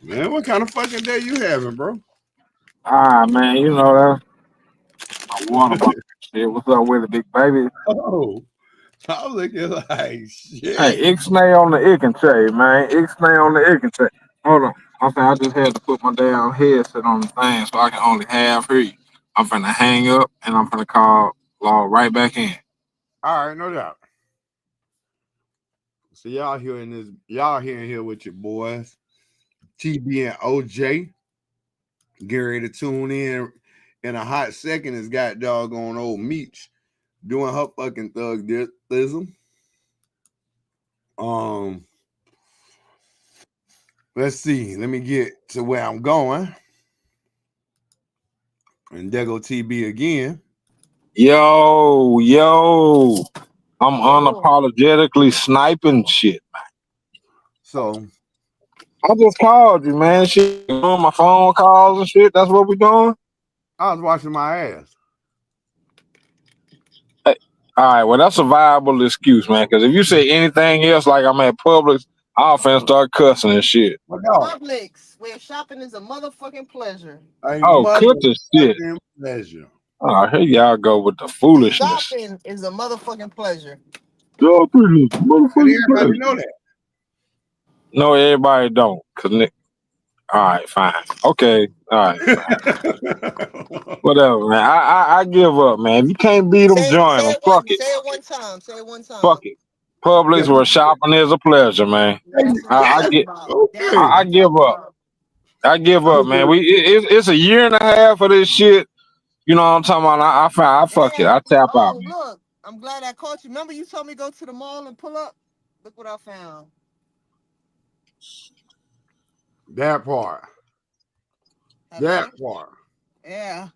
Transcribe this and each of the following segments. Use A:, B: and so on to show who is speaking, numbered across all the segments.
A: Man, what kind of fucking day you having, bro?
B: Man, you know that's my water bottle shit. What's up with it, big baby?
A: Oh, I'm looking like
B: Hey,
A: shit.
B: Ixnay on the ick and tray, man. Ixnay on the ick and tray. Hold on. I'm saying I just had to put my damn headset on the thing so I can only half hear you. I'm finna hang up and I'm finna call Law right back in.
A: All right, no doubt. So y'all here and here with your boys, TB and OJ. Get ready to tune in a hot second. It's got doggone old Meech doing her fucking thuggism. Let's see. Let me get to where I'm going. And there go TB again.
B: Yo. I'm unapologetically sniping shit.
A: So
B: I just called you, man. Shit, doing my phone calls and shit. That's what we doing.
A: I was washing my ass.
B: Hey, all right, well, that's a viable excuse, man. Because if you say anything else, like I'm at Publix, I'll finna start cussing and shit.
C: Publix, where shopping is a motherfucking pleasure.
B: Oh, cut the shit.
A: Pleasure.
B: All right, here y'all go with the foolishness.
C: Shopping is a motherfucking pleasure.
B: Shopping is
A: motherfucking everybody know that.
B: No, everybody don't. All right, fine. Okay, all right. Whatever, man. I give up, man. If you can't beat them, join them. Fuck it.
C: Say it one time. Say it one time.
B: Fuck it. Publix where shopping is a pleasure, man. I give up. I give up, man. It's a year and a half of this shit. You know what I'm talking about? I fuck it. I tap out.
C: Look, I'm glad I caught you. Remember you told me to go to the mall and pull up? Look what I found.
A: That part. That part.
C: Yeah.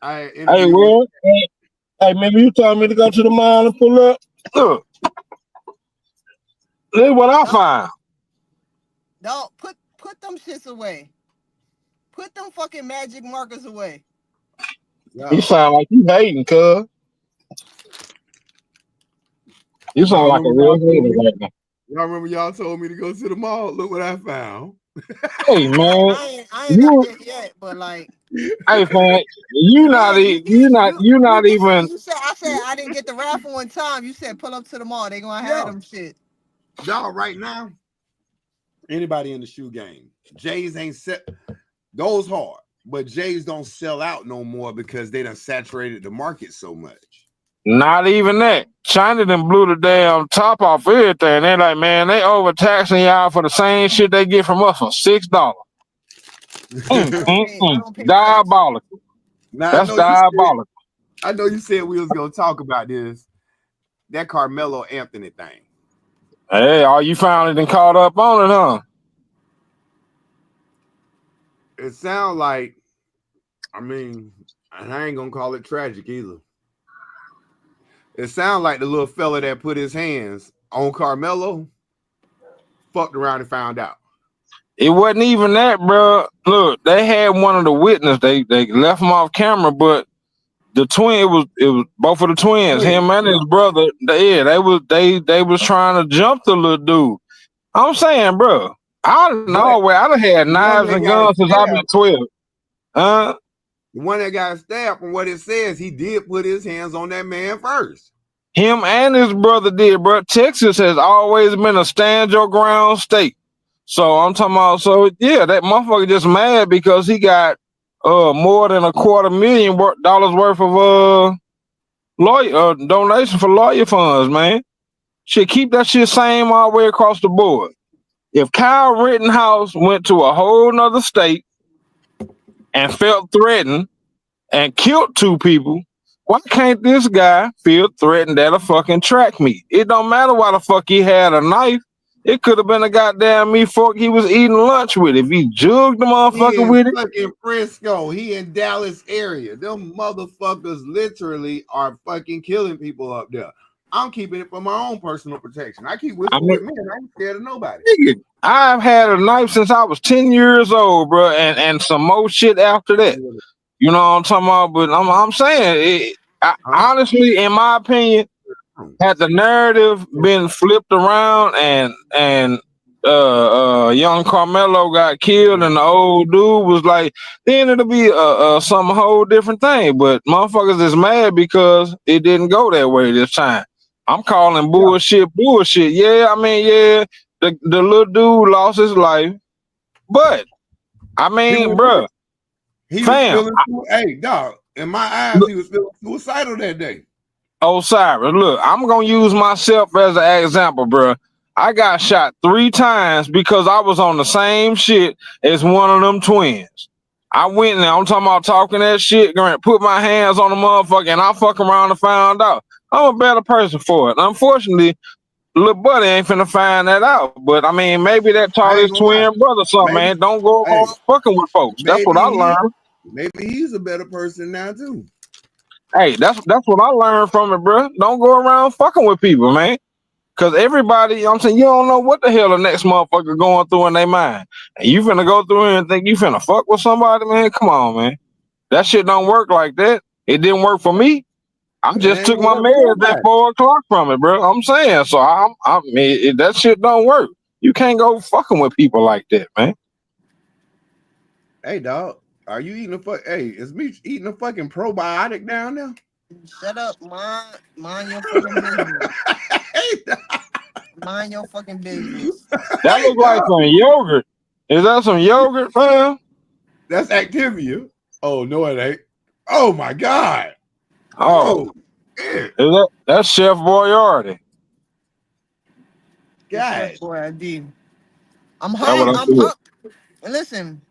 B: Hey, maybe you told me to go to the mall and pull up. Look. This is what I found.
C: No, put them shits away. Put them fucking magic markers away.
B: You sound like you hating, cuz. You sound like a real hater right now.
A: Y'all remember y'all told me to go to the mall? Look what I found.
B: Hey, man.
C: I ain't got there yet, but like.
B: Hey, man, you not even.
C: You said I didn't get the raffle one time. You said pull up to the mall. They gonna have them shit.
A: Y'all right now. Anybody in the shoe game? Jays ain't set. Goes hard, but Jays don't sell out no more because they done saturated the market so much.
B: Not even that. China done blew the damn top off everything. They're like, man, they overtaxing y'all for the same shit they get from us for $6. Diabolical.
A: Now,
B: that's diabolical.
A: I know you said we was gonna talk about this. That Carmelo Anthony thing.
B: Hey, are you finally done caught up on it, huh?
A: It sounds like, I mean, I ain't gonna call it tragic either. It sounds like the little fella that put his hands on Carmelo fucked around and found out.
B: It wasn't even that, bro. Look, they had one of the witnesses. They left him off camera, but the twin, it was both of the twins, him and his brother. They was trying to jump the little dude. I'm saying, bro, I done had knives and guns since I've been 12.
A: The one that got stabbed, from what it says, he did put his hands on that man first.
B: Him and his brother did, bro. Texas has always been a stand your ground state. So I'm talking about, that motherfucker just mad because he got more than $250,000 worth of lawyer donation for lawyer funds, man. Shit, keep that shit same all the way across the board. If Kyle Rittenhouse went to a whole nother state and felt threatened and killed 2 people, why can't this guy feel threatened at a fucking track meet? It don't matter why the fuck he had a knife. It could have been a goddamn meat fork he was eating lunch with. If he jugged the
A: He
B: motherfucker
A: in
B: with it,
A: fucking Frisco. He in Dallas area. Them motherfuckers literally are fucking killing people up there. I'm keeping it for my own personal protection. I keep
B: I
A: whispering
B: mean,
A: with men. I ain't scared of nobody.
B: nigga, I've had a knife since I was 10 years old, bro, and some more shit after that. You know what I'm talking about? But I'm saying, honestly, in my opinion, had the narrative been flipped around and young Carmelo got killed and the old dude was like, then it'll be some whole different thing. But motherfuckers is mad because it didn't go that way this time. I'm calling bullshit. Yeah, I mean, yeah, the little dude lost his life, but I mean, bruh,
A: he was
B: fam,
A: feeling, hey, dog, in my eyes, he was feeling suicidal that day.
B: Osiris, look, I'm gonna use myself as an example, bro. I got shot 3 times because I was on the same shit as one of them twins. I went there, I'm talking about talking that shit, gonna put my hands on the motherfucker, and I fuck around and found out. I'm a better person for it. Unfortunately, little buddy ain't finna find that out. But I mean, maybe that taught
A: I ain't
B: his
A: gonna lie.
B: twin brother something,
A: Maybe,
B: man. Don't go
A: hey,
B: around fucking with folks. That's what I learned.
A: maybe he's a better person now too.
B: Hey, that's what I learned from it, bro. Don't go around fucking with people, man. Cause everybody, you know what I'm saying, you don't know what the hell the next motherfucker going through in their mind. And you finna go through here and think you finna fuck with somebody, man. Come on, man. That shit don't work like that. It didn't work for me. I
A: It
B: just
A: ain't
B: took
A: gonna
B: my
A: work for
B: meds at
A: nobody.
B: 4 o'clock from it, bro. I'm saying, so I mean, that shit don't work. You can't go fucking with people like that, man.
A: Hey, dog, are you eating a fuck? Hey, is me eating a fucking probiotic down there?
C: Shut up, mind your fucking business.
A: Hey, dog.
C: Mind your fucking business.
B: That
A: Hey,
B: looks like
A: dog.
B: some yogurt. Is that some yogurt, fam?
A: That's Activia. Oh no, it ain't. Oh my god.
B: Oh,
A: Oh, yeah.
B: that's Chef Boyardee.
C: It's
A: God.
C: Chef Boy ID. I'm
B: That's what
C: home.
B: I
C: I'm
B: said.
C: up. And listen,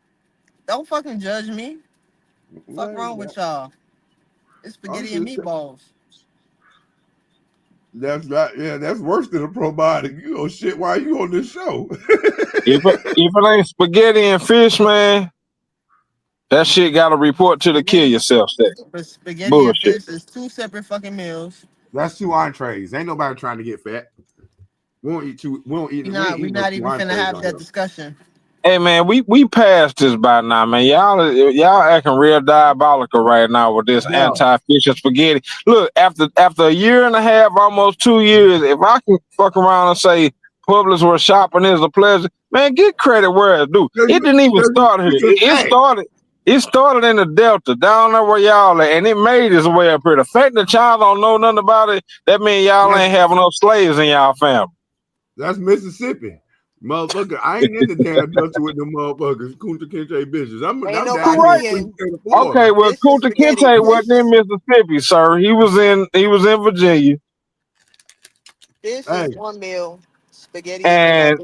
C: don't fucking judge me. Fuck wrong with y'all. It's
A: I'm
C: spaghetti and
A: just
C: meatballs.
A: that's not, yeah, that's worse than a probiotic. You know shit while you on this show.
B: If it ain't spaghetti and fish, man, that shit got to report to the kill yourself section.
C: But spaghetti and
B: Bullshit.
C: fish is 2 separate fucking meals.
A: That's 2 entrees. Ain't nobody trying to get fat. We don't eat two. We don't eat. We ain't
C: We
A: eating no
C: not
A: 2
C: even finna
A: entrees
C: have
A: on
C: that
A: here.
C: discussion.
B: Hey man, we passed this by now, man. Y'all acting real diabolical right now with this
A: Yeah.
B: anti-fish and spaghetti. Look, after a year and a half, almost 2 years, if I can fuck around and say Publix where shopping is a pleasure, man, get credit where it's due. It didn't even start here. It started in the Delta, down there where y'all at, and it made its way up here. The fact that y'all don't know nothing about it, that means y'all ain't having no slaves in y'all family.
A: That's Mississippi. Motherfucker, I ain't in the damn Delta with them motherfuckers. Kunta Kinte bitches. I'm
C: Ain't
A: down here in
C: nobody
A: the free
C: in
A: state of Florida.
B: Okay, well,
C: fish and
B: Kunta
C: spaghetti.
B: Kinte wasn't in Mississippi, sir. He was in Virginia.
C: Fish
A: Hey,
C: is one meal. Spaghetti is
B: And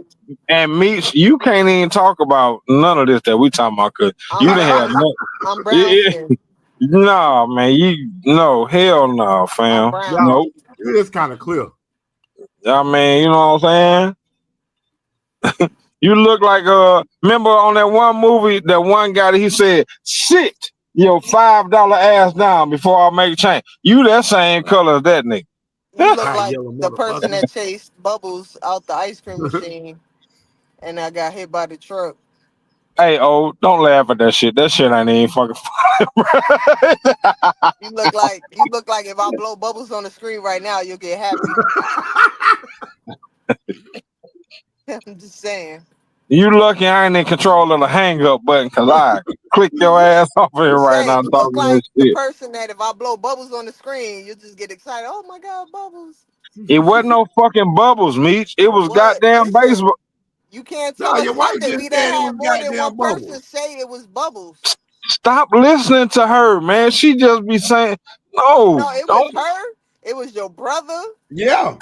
C: another.
B: Meats, you can't even talk about none of this that we talking about because you
C: I'm
B: didn't have
C: brown.
B: nothing.
C: I'm brown skin.
B: No, man, hell no,
C: I'm
B: fam.
C: brown.
A: y'all,
B: Nope.
A: it is kind of clear.
B: I mean, you know what I'm saying? You look like remember on that one movie, that one guy that he said, sit your $5 ass down before I make a change. You that same color as that nigga.
C: You look
A: High
C: like
A: yellow
C: the person
A: motherfucker.
C: that chased Bubbles out the ice cream machine and I got hit by the truck.
B: Hey, don't laugh at that shit. That shit ain't even fucking funny.
C: You look like if I blow bubbles on the screen right now, you'll get happy. I'm just saying.
B: You lucky I ain't in control of the hang up button because I click your ass off here
C: Just
B: right now
C: saying, you look
B: talking that
C: like the
B: shit.
C: person that if I blow bubbles on the screen, you just get excited. Oh my god, bubbles.
B: It wasn't no fucking bubbles, Meech. It was
C: What?
B: goddamn
C: Listen,
B: baseball.
C: you can't
A: No,
C: tell us
A: your wife
C: nothing.
A: just
C: We done
A: said it
C: had
A: was
C: more than one
A: goddamn
C: person
A: bubble.
C: say it was bubbles.
B: Stop listening to her, man. She just be saying, no,
C: No, it was
B: don't.
C: her. It was your brother.
A: Yeah.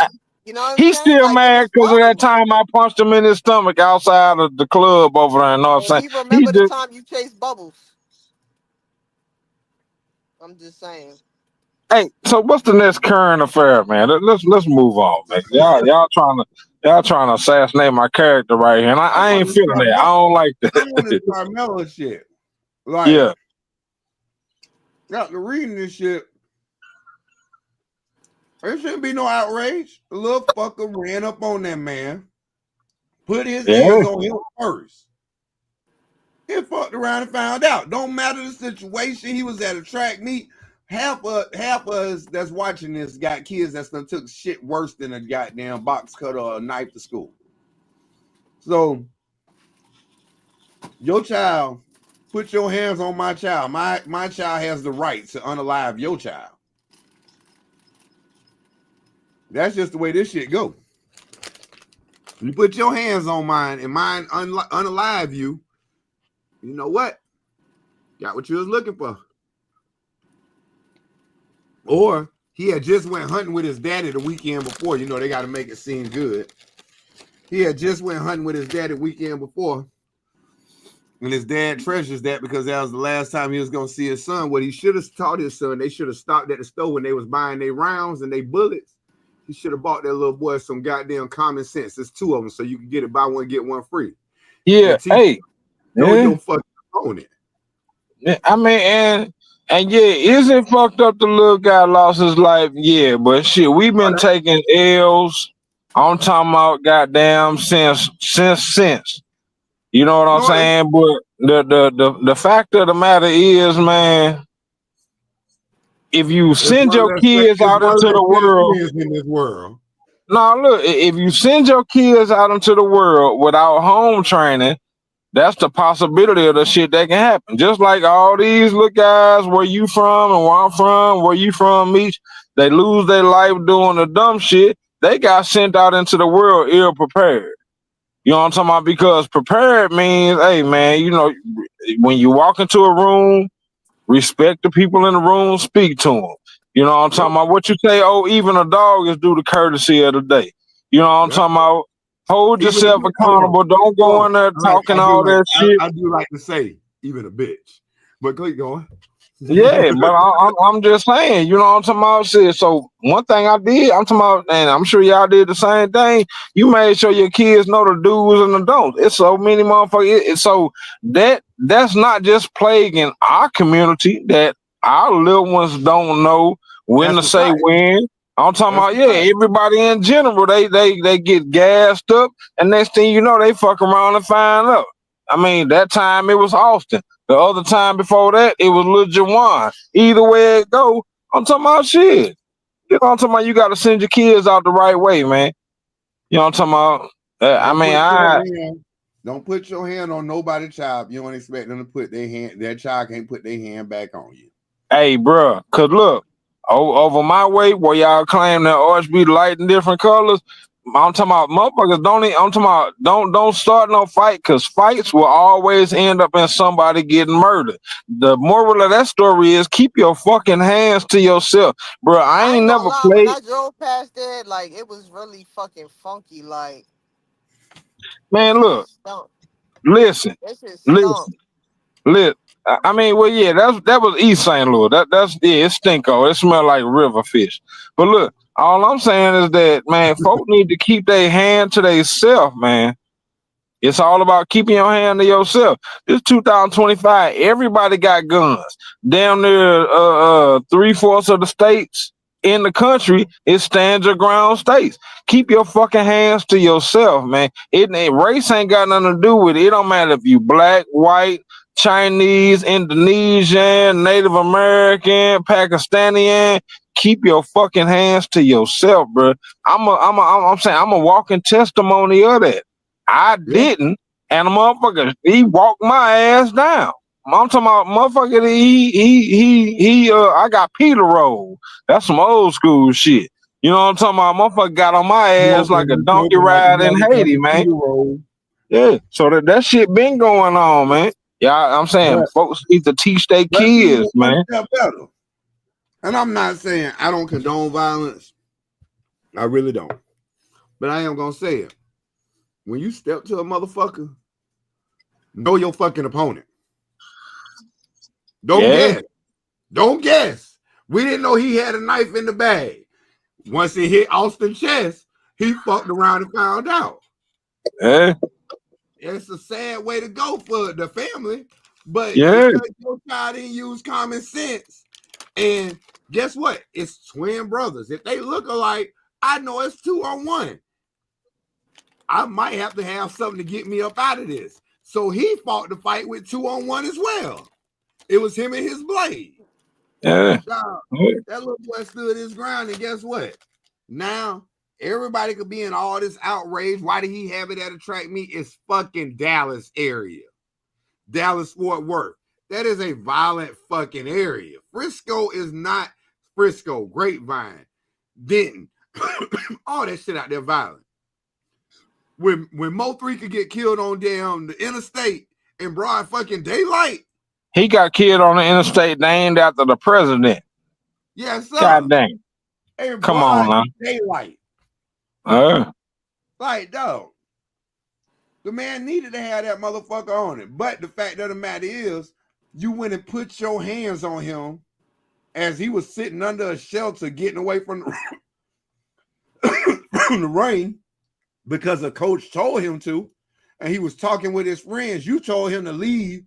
C: You know what I'm
B: He's
C: saying?
B: still
C: Like it
B: mad
C: was
B: because of that
C: bubbles.
B: time I punched him in his stomach outside of the club over there. You know what I'm
C: And
B: saying?
C: he
B: He
C: remember the
B: just,
C: time you chased bubbles. I'm just saying.
B: hey, so what's the next current affair, man? Let's move on, man. Y'all trying to Y'all trying to assassinate my character right here, and I ain't feeling that. I don't like
A: I'm on this
B: that.
A: Carmelo shit. Like,
B: Yeah,
A: after reading this shit, there shouldn't be no outrage. The little fucker ran up on that man, put his
B: yeah,
A: hands on him first. He fucked around and found out. Don't matter the situation. He was at a track meet. Half of us that's watching this got kids that's done took shit worse than a goddamn box cutter or a knife to school. So your child, put your hands on my child. My child has the right to unalive your child. That's just the way this shit go. You put your hands on mine and mine unalive you. You know what? Got what you was looking for. Or he had just went hunting with his daddy the weekend before. You know, they got to make it seem good. He had just went hunting with his daddy the weekend before. And his dad treasures that because that was the last time he was going to see his son. What he should have taught his son, they should have stopped at the store when they was buying their rounds and their bullets. He should have bought that little boy some goddamn common sense. There's two of them, so you can get it, buy one, get one free.
B: yeah. Hey,
A: know your fucking opponent.
B: I mean, and yeah, is it fucked up the little guy lost his life? Yeah, but shit, we've been taking L's. I'm talking about goddamn since. You know what I'm saying? But the fact of the matter is, man, if you send your kids out into the world,
A: in this world.
B: no, look, if you send your kids out into the world without home training, that's the possibility of the shit that can happen. Just like all these little guys, where you from and where I'm from, where you from, each they lose their life doing the dumb shit. They got sent out into the world ill prepared. You know what I'm talking about? Because prepared means, hey man, you know, when you walk into a room, respect the people in the room, speak to them. You know what I'm talking about? What you say, oh, even a dog is due the courtesy of the day. You know what I'm talking about? Hold yourself accountable. Don't go in there talking all that shit.
A: I do like to say, even a bitch. But keep going.
B: Yeah, but I'm just saying, you know what I'm talking about? Shit. So one thing I did, I'm talking about, and I'm sure y'all did the same thing. You made sure your kids know the do's and the don'ts. It's so many motherfuckers. So that's not just plaguing our community, that our little ones don't know when to say when. I'm talking about, yeah, everybody in general, they get gassed up, and next thing you know, they fuck around and find out. I mean, that time it was Austin. The other time before that, it was Lil Jawan. Either way it go, I'm talking about shit. You know what I'm talking about? You got to send your kids out the right way, man. You know what I'm talking about?
A: Don't put your hand on nobody's child. You don't expect them to put their hand. Their child can't put their hand back on you.
B: Hey, bro, cause look, over my way where y'all claim that orange be light in different colors. I'm talking about motherfuckers I'm talking about don't start no fight, because fights will always end up in somebody getting murdered. The moral of that story is keep your fucking hands to yourself. Bro, I ain't never played.
C: When I drove past that, like, it was really fucking funky. Like,
B: man, look, listen. I mean, well, yeah, that was East St. Louis. That's it's stinko. It smell like river fish. But look, all I'm saying is that, man, folk need to keep their hand to themselves, man. It's all about keeping your hand to yourself. This 2025, everybody got guns. Damn near 3/4 of the states in the country is stand your ground states. Keep your fucking hands to yourself, man. Race ain't got nothing to do with it. It don't matter if you black, white, Chinese, Indonesian, Native American, Pakistani. Keep your fucking hands to yourself, bro. I'm saying I'm a walking testimony of that. I didn't, and a motherfucker, he walked my ass down. I'm talking about motherfucker. I got Peter roll. That's some old school shit. You know what I'm talking about? Motherfucker got on my ass like a donkey ride in Haiti, man. Yeah, so that shit been going on, man. Yeah, I'm saying folks need to teach their kids, man.
A: Better. And I'm not saying I don't condone violence. I really don't. But I am gonna say it. When you step to a motherfucker, know your fucking opponent. Don't guess. Don't guess. We didn't know he had a knife in the bag. Once it hit Austin's chest, He fucked around and found out.
B: Yeah.
A: It's a sad way to go for the family, but
B: Yeah.
A: because your child didn't use common sense, and guess what? It's twin brothers. If they look alike, I know it's 2-on-1. I might have to have something to get me up out of this. So he fought the fight with 2-on-1 as well. It was him and his blade.
B: Yeah.
A: That little boy stood his ground, and guess what? Now everybody could be in all this outrage. Why did he have it at a track meet? It's fucking Dallas area. Dallas Fort Worth. That is a violent fucking area. Frisco is not Frisco, Grapevine, Denton. All that shit out there violent. When Mo 3 could get killed on damn the interstate in broad fucking daylight.
B: He got killed on the interstate named after the president.
A: Yes, sir.
B: God dang. Come on now.
A: Daylight. Like, dog. The man needed to have that motherfucker on it. But the fact of the matter is, you went and put your hands on him as he was sitting under a shelter getting away from from the rain because a coach told him to, and he was talking with his friends. You told him to leave.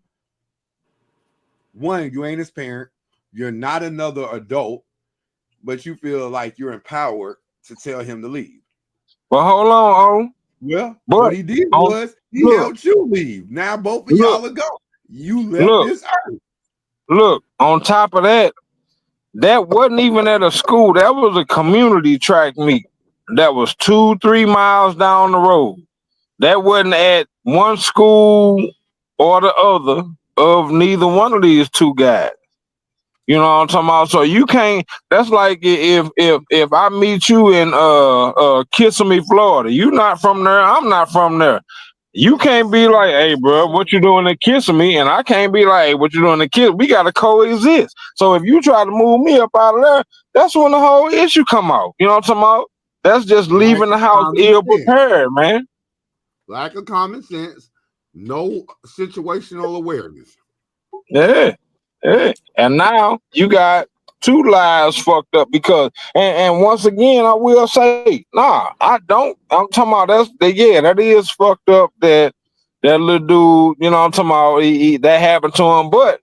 A: One, you ain't his parent. You're not another adult, but you feel like you're empowered to tell him to leave.
B: Well, hold on,
A: Well, what he did was he helped you leave. Now both of y'all are gone. You left this earth.
B: Look, on top of that, that wasn't even at a school. That was a community track meet. That was 2-3 miles down the road. That wasn't at one school or the other of neither one of these two guys. You know what I'm talking about? So you can't. That's like if I meet you in Kissimmee, Florida. You not from there. I'm not from there. You can't be like, hey, bro, what you doing in Kissimmee? And I can't be like, hey, what you doing in Kissimmee? We got to coexist. So if you try to move me up out of there, that's when the whole issue come out. You know what I'm talking about? That's just leaving the house ill prepared, man.
A: Lack of common sense, no situational awareness.
B: Yeah. And now you got two lives fucked up because, and once again, I will say, nah, I don't. I'm talking about that is fucked up that little dude, you know what I'm talking about, that happened to him. But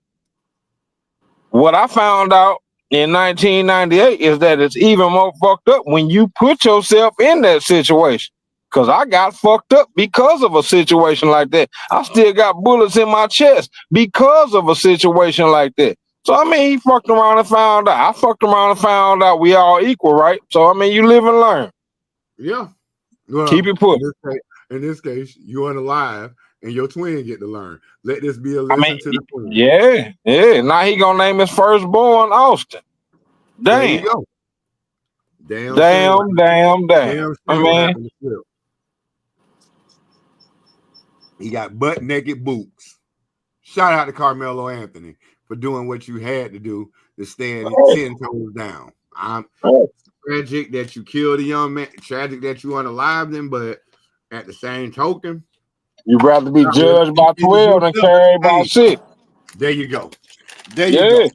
B: what I found out in 1998 is that it's even more fucked up when you put yourself in that situation. Because I got fucked up because of a situation like that. I still got bullets in my chest because of a situation like that. So, I mean, he fucked around and found out. I fucked around and found out we all equal, right? So, I mean, you live and learn.
A: Yeah. Well,
B: keep it put.
A: In this case, you ain't alive and your twin get to learn. Let this be a lesson to the twin.
B: Yeah. Now he gonna name his firstborn Austin. Damn.
A: There you go.
B: Damn. I mean,
A: he got butt naked boots. Shout out to Carmelo Anthony for doing what you had to do to stand 10 toes down. I'm tragic that you killed a young man, tragic that you unalived him, but at the same token,
B: you'd rather be judged by 12 than carried by 6.
A: There you go.
B: Yeah.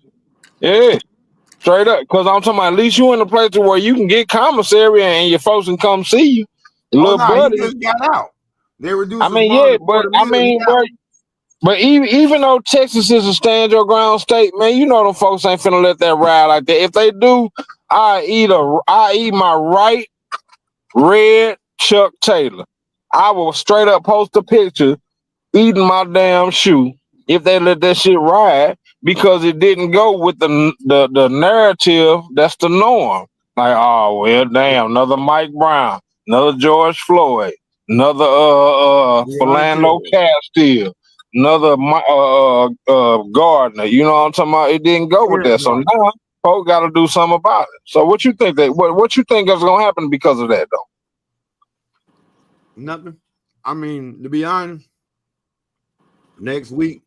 B: Straight up. Because I'm talking about at least you in a place where you can get commissary and your folks can come see you.
A: He just got out. They reduced
B: but even though Texas is a stand your ground state, man, you know them folks ain't finna let that ride like that. If they do, I eat my right red Chuck Taylor. I will straight up post a picture eating my damn shoe if they let that shit ride because it didn't go with the narrative that's the norm. Like, oh well, damn, another Mike Brown, another George Floyd, another Philando Castile, another Gardner. You know what I'm talking about? It didn't go with that. So now folks got to do something about it. So what you think what you think is gonna happen because of that though?
A: Nothing. I mean, to be honest, next week,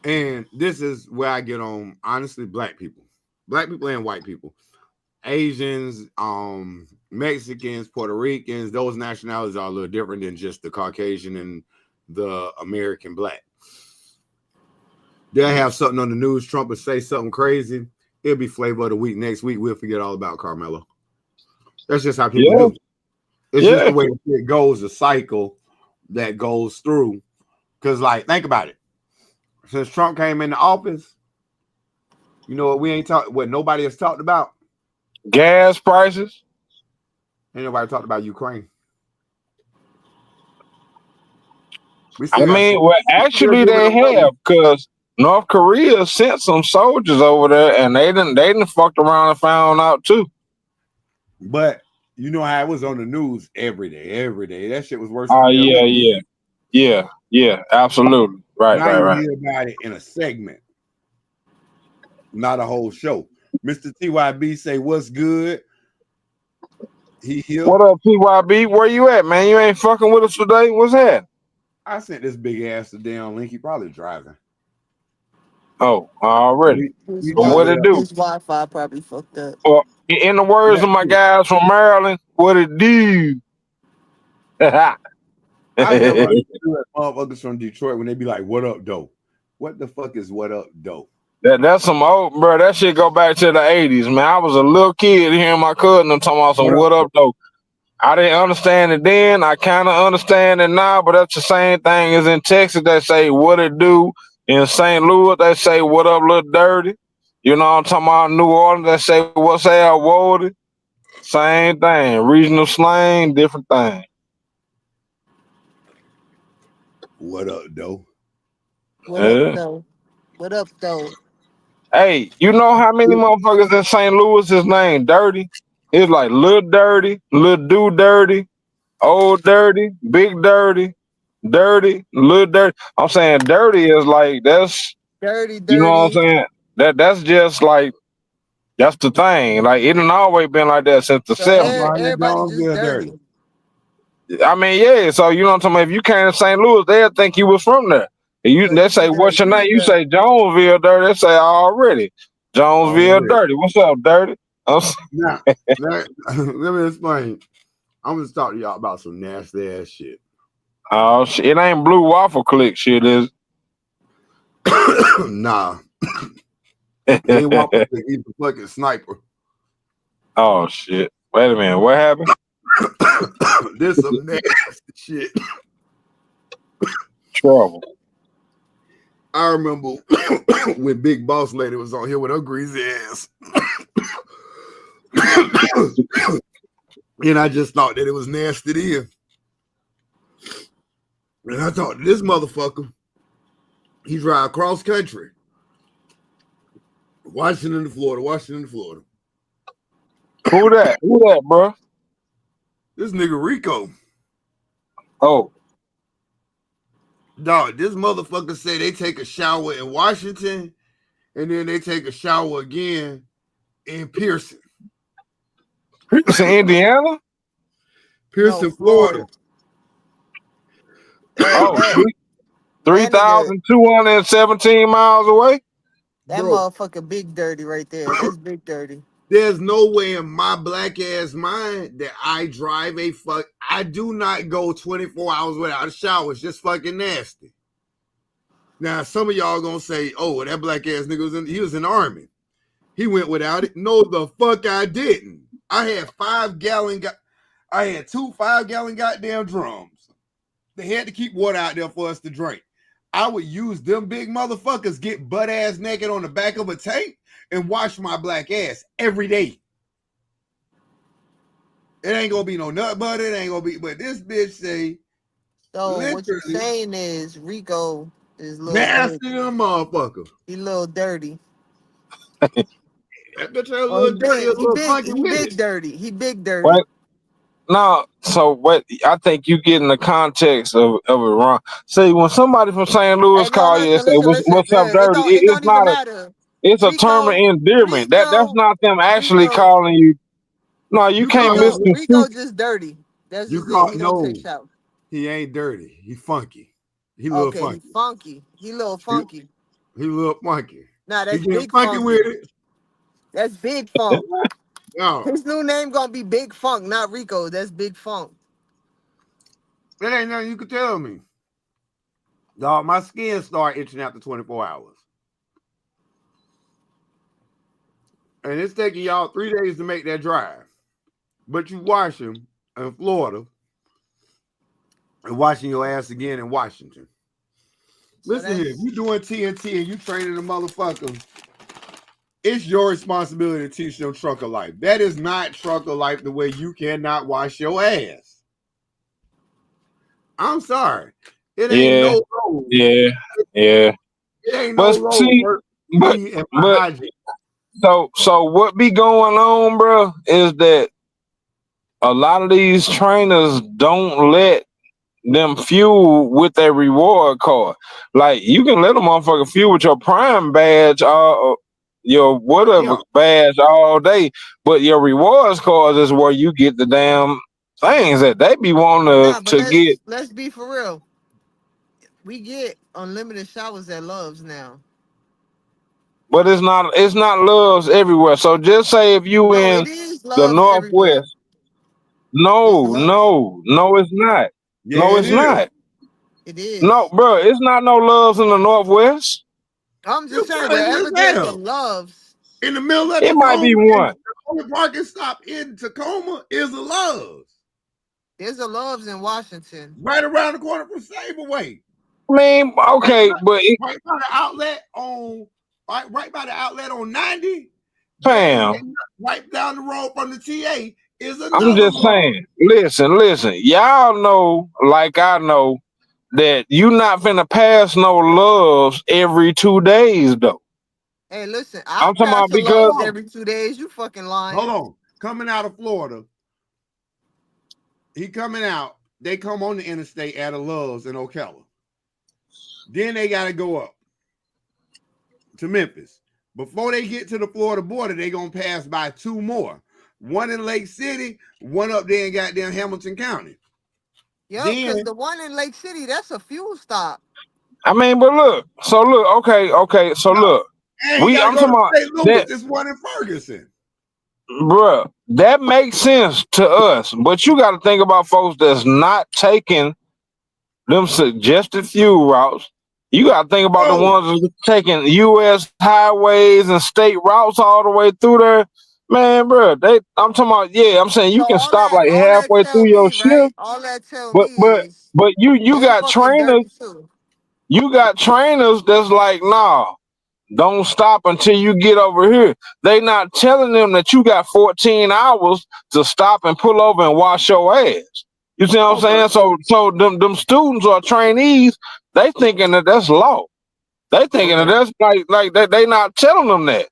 A: and this is where I get on, honestly, black people and white people, Asians, Mexicans, Puerto Ricans, those nationalities are a little different than just the Caucasian and the American black. They'll have something on the news, Trump will say something crazy, it'll be flavor of the week. Next week, we'll forget all about Carmelo. That's just how people do. It's just the way it goes, a cycle that goes through. Because, like, think about it. Since Trump came into office, you know what we ain't talked, what nobody has talked about?
B: Gas prices.
A: Ain't nobody talked about Ukraine.
B: I mean, well, actually they have, because North Korea sent some soldiers over there, and they didn't fucked around and found out too.
A: But you know how it was on the news every day, every day. That shit was worse.
B: Oh yeah, absolutely. Right.
A: You hear about it in a segment, not a whole show. Mr. TYB say, "What's good?" He here.
B: What up, TYB? Where you at, man? You ain't fucking with us today. What's that?
A: I sent this big ass to damn link. He probably driving.
B: Oh, already. What it do?
C: His Wi-Fi probably fucked up.
B: Well, in the words of my guys from Maryland, what it do?
A: I never understood motherfuckers from Detroit when they be like, "What up, doe?" What the fuck is what up, doe?
B: That's some old, bro. That shit go back to the 80s, man. I was a little kid hearing my cousin talking about some what up, though. I didn't understand it then. I kind of understand it now, but that's the same thing as in Texas. They say what it do. In St. Louis, they say what up, little dirty. You know what I'm talking about? New Orleans, they say what's that, Wody? Same thing. Regional slang, different thing.
A: What up, doe?
C: What up, though? What up, though?
B: Hey, you know how many motherfuckers in St. Louis is named Dirty? It's like Little Dirty, Little Do Dirty, Old Dirty, Big Dirty, Dirty, Little Dirty. I'm saying dirty is like that's
C: dirty.
B: You know what I'm saying? That's just like that's the thing. Like it done always been like that since the 70s.
C: Everybody just dirty.
B: I mean, yeah. So you know what I'm talking about? If you came to St. Louis, they'll think you was from there. They say, "What's your name?" You say Jonesville Dirty. They say already Jonesville Dirty. What's up, Dirty?
A: Now, let me explain. I'm gonna talk to y'all about some nasty ass shit.
B: Oh shit! It ain't Blue Waffle Click shit, is
A: it? Nah. It ain't Waffle Click. He's a fucking sniper.
B: Oh shit! Wait a minute. What happened?
A: This some nasty shit.
B: Trouble.
A: I remember when Big Boss Lady was on here with her greasy ass. And I just thought that it was nasty then. And I thought this motherfucker, he drive cross country. Washington to Florida.
B: Who that, bro?
A: This nigga Rico.
B: Oh.
A: Dog, this motherfucker say they take a shower in Washington and then they take a shower again in Pearson.
B: Pearson, Indiana?
A: Pearson, Florida.
B: Oh, 3,217 miles away?
C: That motherfucker big dirty right there. That's big dirty.
A: There's no way in my black ass mind that I drive I do not go 24 hours without a shower. It's just fucking nasty. Now, some of y'all gonna say, "Oh, that black ass nigga was in the army. He went without it." No, the fuck I didn't. I had 5-gallon. I had 2 5-gallon goddamn drums. They had to keep water out there for us to drink. I would use them big motherfuckers, get butt ass naked on the back of a tank, and wash my black ass every day. It ain't gonna be no nut butter. It ain't gonna be. But this bitch say.
C: So what you're saying is Rico is little
A: nasty than motherfucker.
C: He little dirty.
A: That bitch a little dirty, a little funky with it.
C: He big dirty.
B: What? No, so what? I think you get in the context of it wrong. See, when somebody from St. Louis call you and say, "What's up, dirty?" It's not a. It's a term of endearment. That's not them actually calling you. No, you can't miss the
C: Rico just dirty. That's just it. He don't take showers.
A: He ain't dirty. He funky. He little funky.
C: He funky. He little funky.
A: He little funky.
C: Nah, that's big funky
A: with it.
C: That's Big Funk.
A: No.
C: His new name gonna be Big Funk, not Rico. That's Big Funk.
A: That ain't nothing you can tell me. Dog, my skin start itching after 24 hours. And it's taking y'all 3 days to make that drive. But you wash them in Florida and washing your ass again in Washington.
C: So
A: Listen here, if
C: that's
A: you doing TNT and you training a motherfucker, it's your responsibility to teach them trucker life. That is not trucker life the way you cannot wash your ass. I'm sorry. It ain't
B: Yeah,
A: no road.
B: yeah, yeah.
A: It ain't no
B: But
A: road
B: see,
A: work
B: but
A: me and my
B: but
A: hygiene.
B: so what be going on, bro, is that a lot of these trainers don't let them fuel with their reward card. Like you can let a motherfucker fuel with your prime badge or your whatever
A: Yeah.
B: badge all day, but your rewards card is where you get the damn things that they be wanting
C: nah, but
B: to get.
C: let's be for real. We get unlimited showers at Loves now.
B: But it's not loves everywhere. So just say if you
C: No,
B: in
C: it is
B: the
C: Loves everywhere.
B: Northwest,
C: It's
B: no,
C: Loves.
B: no, no, it's not. No,
A: Yeah, it
B: it's
A: is.
B: not.
C: It
B: No,
C: is.
B: bro, it's not no loves in the Northwest.
C: I'm
A: You
C: just saying,
A: telling
C: wherever there's a
A: yourself.
C: Loves,
A: In the middle of
B: It might
A: Tacoma,
B: be
A: and
B: one.
A: the only parking stop in Tacoma is a Love's.
C: there's a Loves in Washington.
A: Right around the corner from Stabaway.
B: I mean,
A: Right
B: okay, but
A: right by the outlet on right by the outlet on 90. There's
B: fam,
A: right down the road from the TA is
B: I'm
A: another
B: just
A: Love.
B: saying. Listen. Y'all know, like I know, that you not finna pass no loves every 2 days though.
C: Hey, listen, I
B: I'm talking
C: pass
B: about
C: the
B: because
C: Loves
A: Hold on.
C: every 2 days. You fucking
A: Hold
C: lying.
A: on. Coming out of Florida, he coming out. They come on the interstate at a Love's in Ocala. Then they got to go up to Memphis. Before they get to the Florida border, they gonna pass by two more. One in Lake City, one up there in goddamn Hamilton County.
C: Yup, because
A: Then,
C: the one in Lake City, that's a fuel stop.
B: I mean, but look, so look, okay, so
A: no,
B: look,
A: and you gotta
B: I'm
A: go
B: talking
A: to
B: about
A: St. Louis.
B: that,
A: It's one in Ferguson.
B: bruh, that makes sense to us, but you got to think about folks that's not taking them suggested fuel routes. You got to think about the
A: Oh,
B: ones that's taking U.S. highways and state routes all the way through there. Man, bro, I'm talking about. Yeah, I'm saying
C: So
B: you can stop like
C: all that
B: halfway
C: tell
B: through your
C: me, right?
B: shift,
C: All that tell
B: but
C: me
B: but
C: is
B: but you
C: they
B: got
C: fucking
B: trainers.
C: dirty too.
B: You got trainers that's like, nah, don't stop until you get over here. They not telling them that you got 14 hours to stop and pull over and wash your ass. You see what I'm
A: okay,
B: saying? So them students or trainees, they thinking that that's law. They thinking that
A: okay,
B: that's like they not telling them that.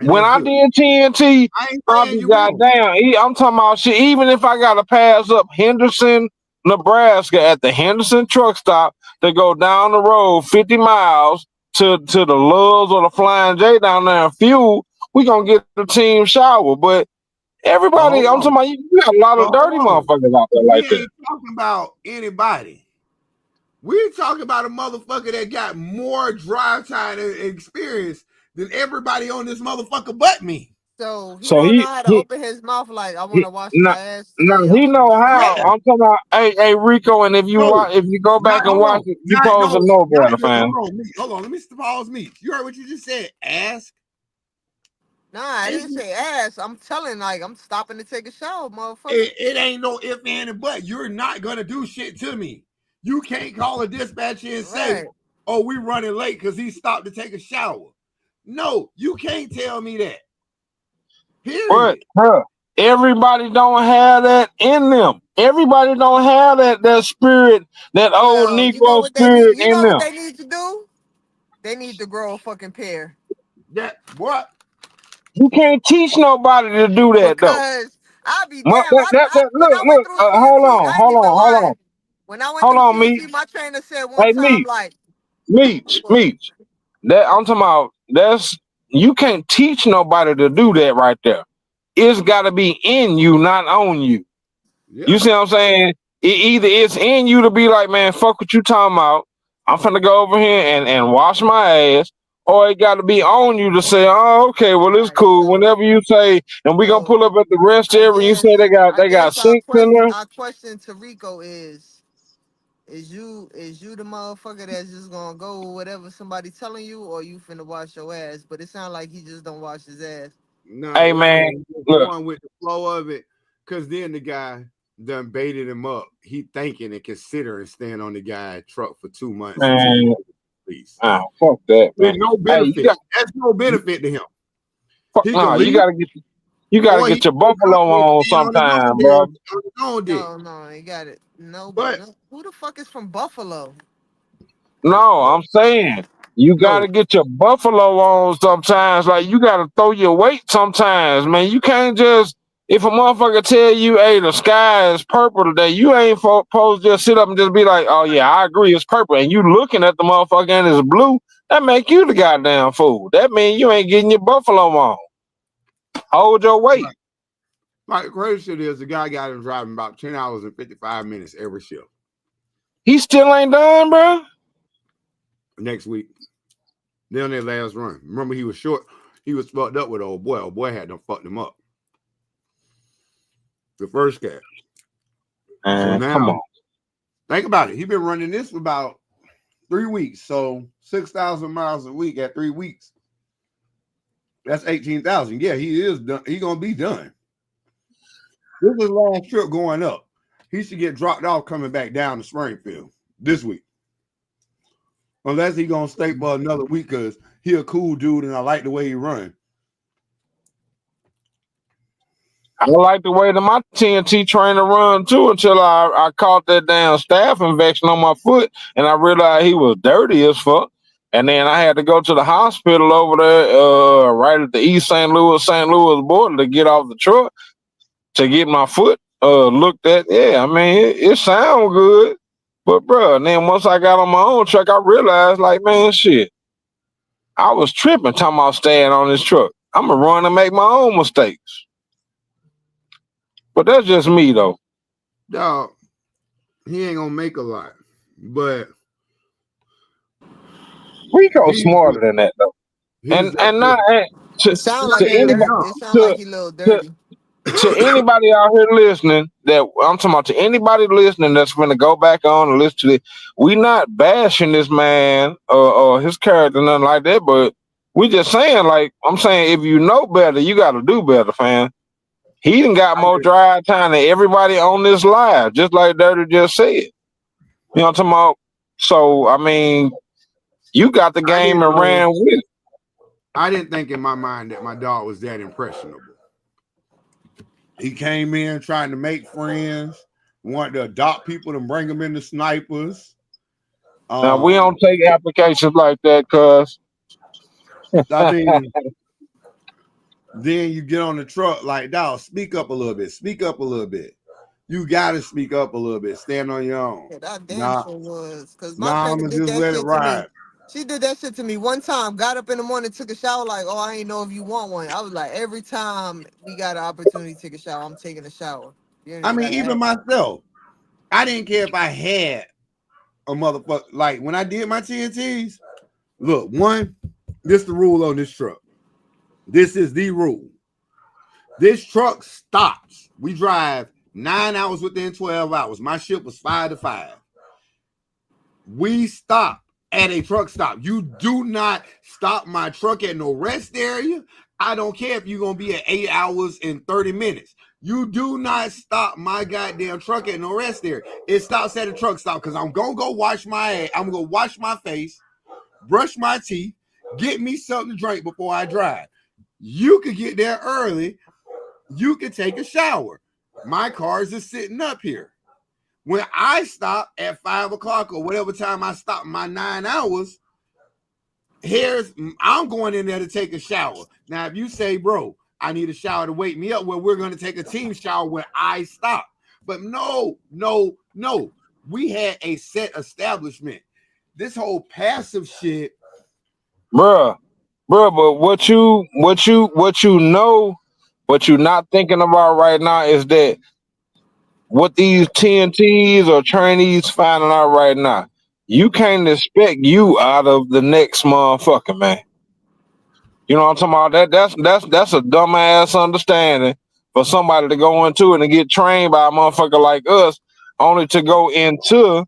A: and
B: When
A: that's
B: I
A: good.
B: did TNT,
A: I ain't
B: I
A: saying
B: be
A: you wrong.
B: goddamn. I'm talking about shit. Even if I gotta pass up Henderson, Nebraska at the Henderson truck stop to go down the road 50 miles to the Loves or the Flying J down there and fuel, we gonna get the team shower. But
A: But
B: everybody,
A: hold
B: I'm talking
A: on.
B: about you got a lot
A: But
B: of
A: hold
B: dirty
A: on.
B: motherfuckers out there
A: We
B: like that.
A: ain't talking about anybody. We talking about a motherfucker that got more drive time and experience than everybody on this motherfucker but me.
C: So he
B: So
C: don't know
B: he
C: how to
B: he
C: open his mouth like I want
B: he
C: to wash
B: now,
C: my ass
B: now
C: today. I
B: he
C: want to
B: know
C: wash my
B: how.
A: Yeah.
C: ass.
B: I'm talking about hey Rico, and
A: No,
B: if you go
A: not
B: back and
A: hold
B: watch
A: on.
B: it, you
A: Not
B: supposed to
A: no,
B: know
A: not
B: better,
A: just
B: fam.
A: hold on. Me. Hold on. Let me pause me. You heard what you just said. Ask.
C: Nah, I
A: It's,
C: didn't say ass. I'm telling like I'm stopping to take a shower, motherfucker.
A: it ain't no if and but. You're not gonna do shit to me. You can't call a dispatcher and say,
C: Right.
A: "Oh, we running late because he stopped to take a shower." No, you can't tell me that.
B: But
A: Period.
B: bruh, everybody don't have that in them. Everybody don't have that spirit, that old
C: Well, you know
B: Negro
C: what they need.
B: spirit
C: You
B: in
C: know what
B: them.
C: they need to do? They need to grow a fucking pair.
A: That what?
B: You can't teach nobody to do that though.
C: Because I'll be damn. When
B: Look,
C: I went through
B: hold
C: TNT,
B: on,
C: I ain't even
B: hold on,
C: lying. When I went
B: hold
C: through
B: on, Meech.
C: TNT, my trainer said one
B: Hey,
C: time,
B: Meech,
C: like,
B: Meech,
C: what?
B: Meech. That I'm talking about. That's you can't teach nobody to do that right there. It's got to be in you, not on you. You
A: Yeah.
B: see what I'm saying? Either it's in you to be like, man, fuck what you talking about. I'm finna go over here and wash my ass. Or it got to be on you to say, oh, okay, well,
C: All
B: it's
C: right,
B: cool. Whenever you say, and we gonna
C: so
B: pull up at the rest
C: I
B: area, you say
C: guess
B: they got sinks in there.
C: our question to Rico is you the motherfucker that's just gonna go with whatever somebody telling you, or you finna wash your ass? But it sounds like he just don't wash his ass.
A: No,
B: Hey
A: listen,
B: man,
A: I'm just
B: look,
A: going with the flow of it. Cause then the guy, done baited him up. He thinking and considering staying on the guy's truck for 2 months until he
B: Man,
A: leaves.
B: fuck that,
A: With
B: man.
A: no
B: Hey, you
A: benefit.
B: got
A: That's no benefit to him. He can
B: nah,
A: leave,
B: you gotta
A: or he
B: get your
A: can go
B: buffalo on sometime, bro.
A: on his own dick.
C: No, you got it. No,
A: But
C: no. Who the fuck is from Buffalo?
B: No, I'm saying you
A: no,
B: gotta get your buffalo on sometimes. Like you gotta throw your weight sometimes, man. You can't just if a motherfucker tell you, hey, the sky is purple today, you ain't supposed to just sit up and just be like, oh yeah, I agree, it's purple. And you looking at the motherfucker and it's blue, that make you the goddamn fool. That mean you ain't getting your buffalo on. Hold your weight.
A: like the crazy shit is the guy got him driving about 10 hours and 55 minutes every shift.
B: He still ain't done, bro.
A: Next week, then their last run. Remember, he was short. He was fucked up with old boy. Old boy had them fucked him up. The first cat. So
B: Come
A: now,
B: on.
A: think about it. He been running this for about 3 weeks. So 6,000 miles a week at 3 weeks. That's 18,000. Yeah, he is done. He gonna be done. This is his last trip going up. He should get dropped off coming back down to Springfield this week. Unless he gonna stay for another week because he a cool dude and I like the way he run.
B: I like the way that my TNT trainer run too until I caught that damn staph infection on my foot and I realized he was dirty as fuck. And then I had to go to the hospital over there, right at the East St. Louis border to get off the truck to get my foot looked at. Yeah, I mean it sound good, but bro, and then once I got on my own truck, I realized like, man, shit, I was tripping talking about staying on this truck. I'm gonna run and make my own mistakes. But that's just me though.
A: Dog, he ain't gonna make a lot, but
B: Rico
A: he's
B: smarter than that though.
A: he's
B: And not
C: It sound like
B: to
C: he
A: and
B: anybody
C: dirty.
A: young.
C: It sound like
B: to
C: he a little
B: to
C: dirty.
B: to anybody out here listening that I'm talking about to anybody listening that's gonna go back on and listen to this. We not bashing this man or his character, nothing like that, but we just saying like I'm saying if you know better, you gotta do better, fam. He done got
A: I
B: more
A: did,
B: drive time than everybody on this live, just like Dirty just said. You know what I'm talking about? So I mean, you got the
A: I
B: game
A: didn't
B: and
A: know.
B: ran with it.
A: I didn't think in my mind that my dog was that impressionable. He came in trying to make friends, wanted to adopt people and bring them into snipers.
B: Now we
A: Um,
B: don't take applications like that, cuz
A: I mean, then you get on the truck like, dog, speak up a little bit. Speak up a little bit. You gotta speak up a little bit. Stand on your own.
C: Yeah, that damn
A: Nah,
C: sure was. Cause my
A: nah,
C: parents
A: I'ma
C: did
A: just
C: that
A: let it
C: shit to me.
A: ride.
C: She did that shit to me one time. Got up in the morning, took a shower. Like, oh, I ain't know if you want one. I was like, every time we got an opportunity to take a shower, I'm taking a shower. You don't
A: I
C: even
A: mean,
C: gotta
A: even
C: ask.
A: myself, I didn't care if I had a motherfucker. Like when I did my TNTs, look, one, this the rule on this truck. This is the rule. This truck stops. We drive 9 hours within 12 hours. My shift was 5 to 5. We stop at a truck stop. You do not stop my truck at no rest area. I don't care if you're going to be at 8 hours and 30 minutes. You do not stop my goddamn truck at no rest area. It stops at a truck stop because I'm going to go wash my ass. I'm going to wash my face, brush my teeth, get me something to drink before I drive. You could get there early. You could take a shower. My cars are sitting up here. When I stop at 5 o'clock or whatever time I stop my 9 hours, I'm going in there to take a shower. Now, if you say, bro, I need a shower to wake me up, well, we're going to take a team shower when I stop. But no. We had a set establishment. This whole passive shit.
B: bruh. But what you're not thinking about right now is that what these TNTs or trainees finding out right now, you can't expect you out of the next motherfucker, man. You know what I'm talking about? That's a dumbass understanding for somebody to go into it and get trained by a motherfucker like us, only to go into,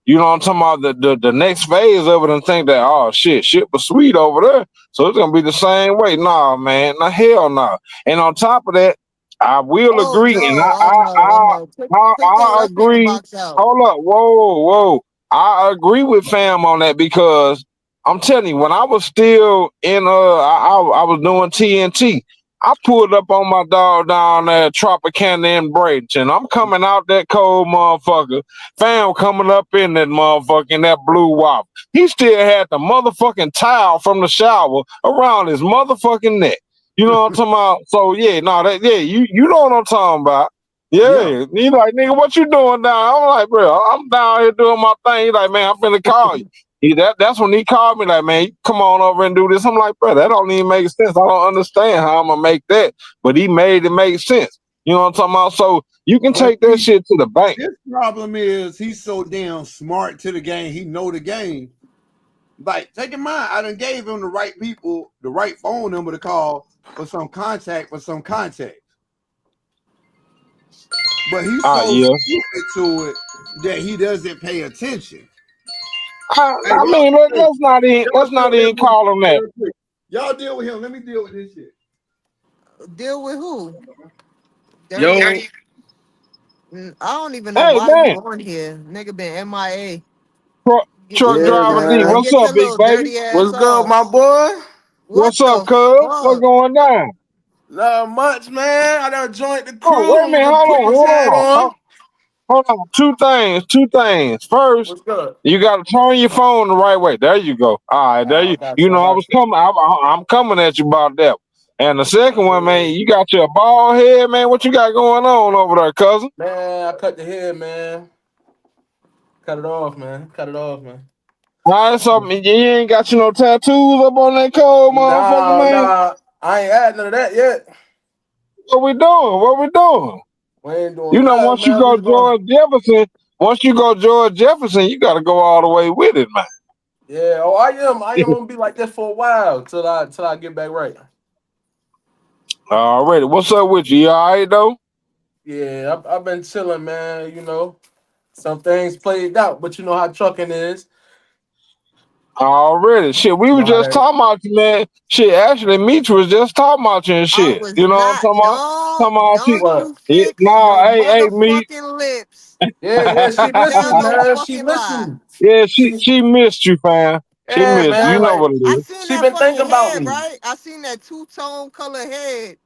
B: you know what I'm talking about, the next phase of it and think that, oh shit was sweet over there, so it's gonna be the same way. Nah, man, nah, hell no. And on top of that, I will
C: Oh
B: agree,
C: no,
B: and
C: oh no, oh no. Click that
B: I
C: left finger
B: agree.
C: box out.
B: Hold up, whoa. I agree with fam on that because I'm telling you, when I was still in I was doing TNT. I pulled up on my dog down there at Tropicana in Bradenton. I'm coming out that cold motherfucker. Fam coming up in that motherfucker in that blue wop. He still had the motherfucking towel from the shower around his motherfucking neck. You know what I'm talking about? So yeah, no, that yeah, you know what I'm talking about.
A: Yeah.
B: Yeah, he like, nigga, what you doing down? I'm like, bro, I'm down here doing my thing. He like, man, I'm finna call you. That's when he called me like, man, you come on over and do this. I'm like, bro, that don't even make sense. I don't understand how I'm gonna make that, but he made it make sense. You know what I'm talking about? So you can
A: But
B: take that
A: see,
B: shit to the bank.
A: his problem is he's so damn smart to the game. He know the game. Like, take in mind, I done gave him the right people, the right phone number to call for some contact. But he's so
B: Yeah.
A: stupid to it that he doesn't pay attention. Hey,
B: I
A: y'all,
B: mean,
A: hey, y'all
B: let's
A: deal
B: not
A: with him
B: even call him that.
A: real quick. Y'all deal with him. Let me deal with this shit.
C: Deal with who? Dirty.
D: Yo,
C: I don't even know
B: Hey
C: why you
B: man,
C: on here. Nigga been MIA.
B: truck, truck
D: yeah,
B: driver D,
D: man.
B: what's
C: Get
B: up,
C: your
B: big
C: little
B: baby?
C: dirty ass
D: What's good,
C: off.
D: my boy?
C: What
B: What's up,
C: the
B: cuz? What's
C: fuck?
B: going down?
D: Not much, man. I done joined the
B: Oh,
D: crew.
B: wait a
D: I'm gonna
B: minute,
D: just put this hat on.
B: hold on. Two things. First,
D: What's good?
B: you gotta turn your phone the right way. There you go. All right, there
D: I
B: you.
D: got
B: You
D: you. I
B: know, I was
D: got you.
B: coming. I'm coming at you about that. And the second one,
D: Yeah.
B: man, you got your bald head, man. What you got going on over there, cousin?
D: Man, I cut the hair, man. Cut it off, man. Cut it off, man.
B: All right, so you ain't got you no tattoos up on that cold motherfucker,
D: Nah,
B: man.
D: nah. I ain't had none of that yet.
B: What we doing? What we doing?
D: We ain't
B: You
D: doing
B: know,
D: nothing, man. We
B: Once you go George Jefferson, you got to go all the way with it, man.
D: yeah. Oh, I am gonna be like this for a while till I get back right.
B: Already. What's up with you? You all right though?
D: Yeah, I've been chilling, man. Some things played out, but you know how trucking is.
B: Already. Shit, we
D: You
B: were
D: know how
B: just
D: that.
B: talking about you, man. Shit, actually, Meech was just talking about you and
C: I
B: shit.
C: was
B: You know what I'm
C: not.
B: talking about? Talking about you.
C: Don't
D: What?
C: you
B: Yeah,
C: fix
B: no,
C: your
B: hey, Meech.
C: motherfucking lips
D: Yeah, she
C: and
D: missed
C: tell
D: me,
C: no
D: man. She
C: fucking
D: missed
C: lie.
D: me.
B: Yeah,
D: She,
B: she missed you, fam. She
D: yeah,
B: missed you.
D: man.
B: You
C: Yo,
B: know
D: Like
B: what it
C: I
B: is.
C: seen
D: she
C: that
D: been
C: fucking
D: thinking about
C: head,
D: me.
C: right? I seen that two-tone color head,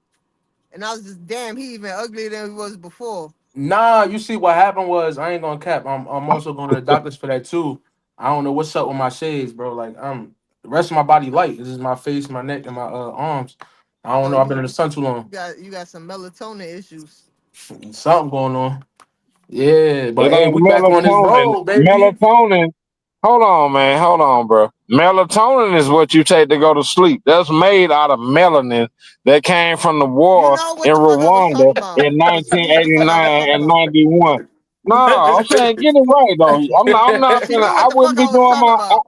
C: and I was just, damn, he even uglier than he was before.
D: Nah, you see what happened was I ain't gonna cap. I'm also going to the doctors for that too. I don't know what's up with my shades, bro. Like I'm the rest of my body light. This is my face, my neck, and my arms. I don't
C: Oh,
D: know. I've been in the sun too long.
C: you got some melatonin issues.
D: Something going on. Yeah,
B: It
D: but hey,
B: ain't
D: we back on this
B: melatonin.
D: road, baby.
B: Melatonin. Hold on, man. Hold on, bro. Melatonin is what you take to go to sleep. That's made out of melanin that came from the
C: You
B: war
C: know
B: in
C: what the fuck I was talking
B: Rwanda
C: about.
B: in
C: You should knew what the fuck I was
B: 1989
C: talking
B: and
C: about.
B: 91. No, I'm saying get it right though. I'm
C: You
B: not
C: should
B: gonna.
C: knew
B: I
C: what the
B: wouldn't
C: fuck
B: be
C: I was
B: doing
C: talking
B: my.
C: about.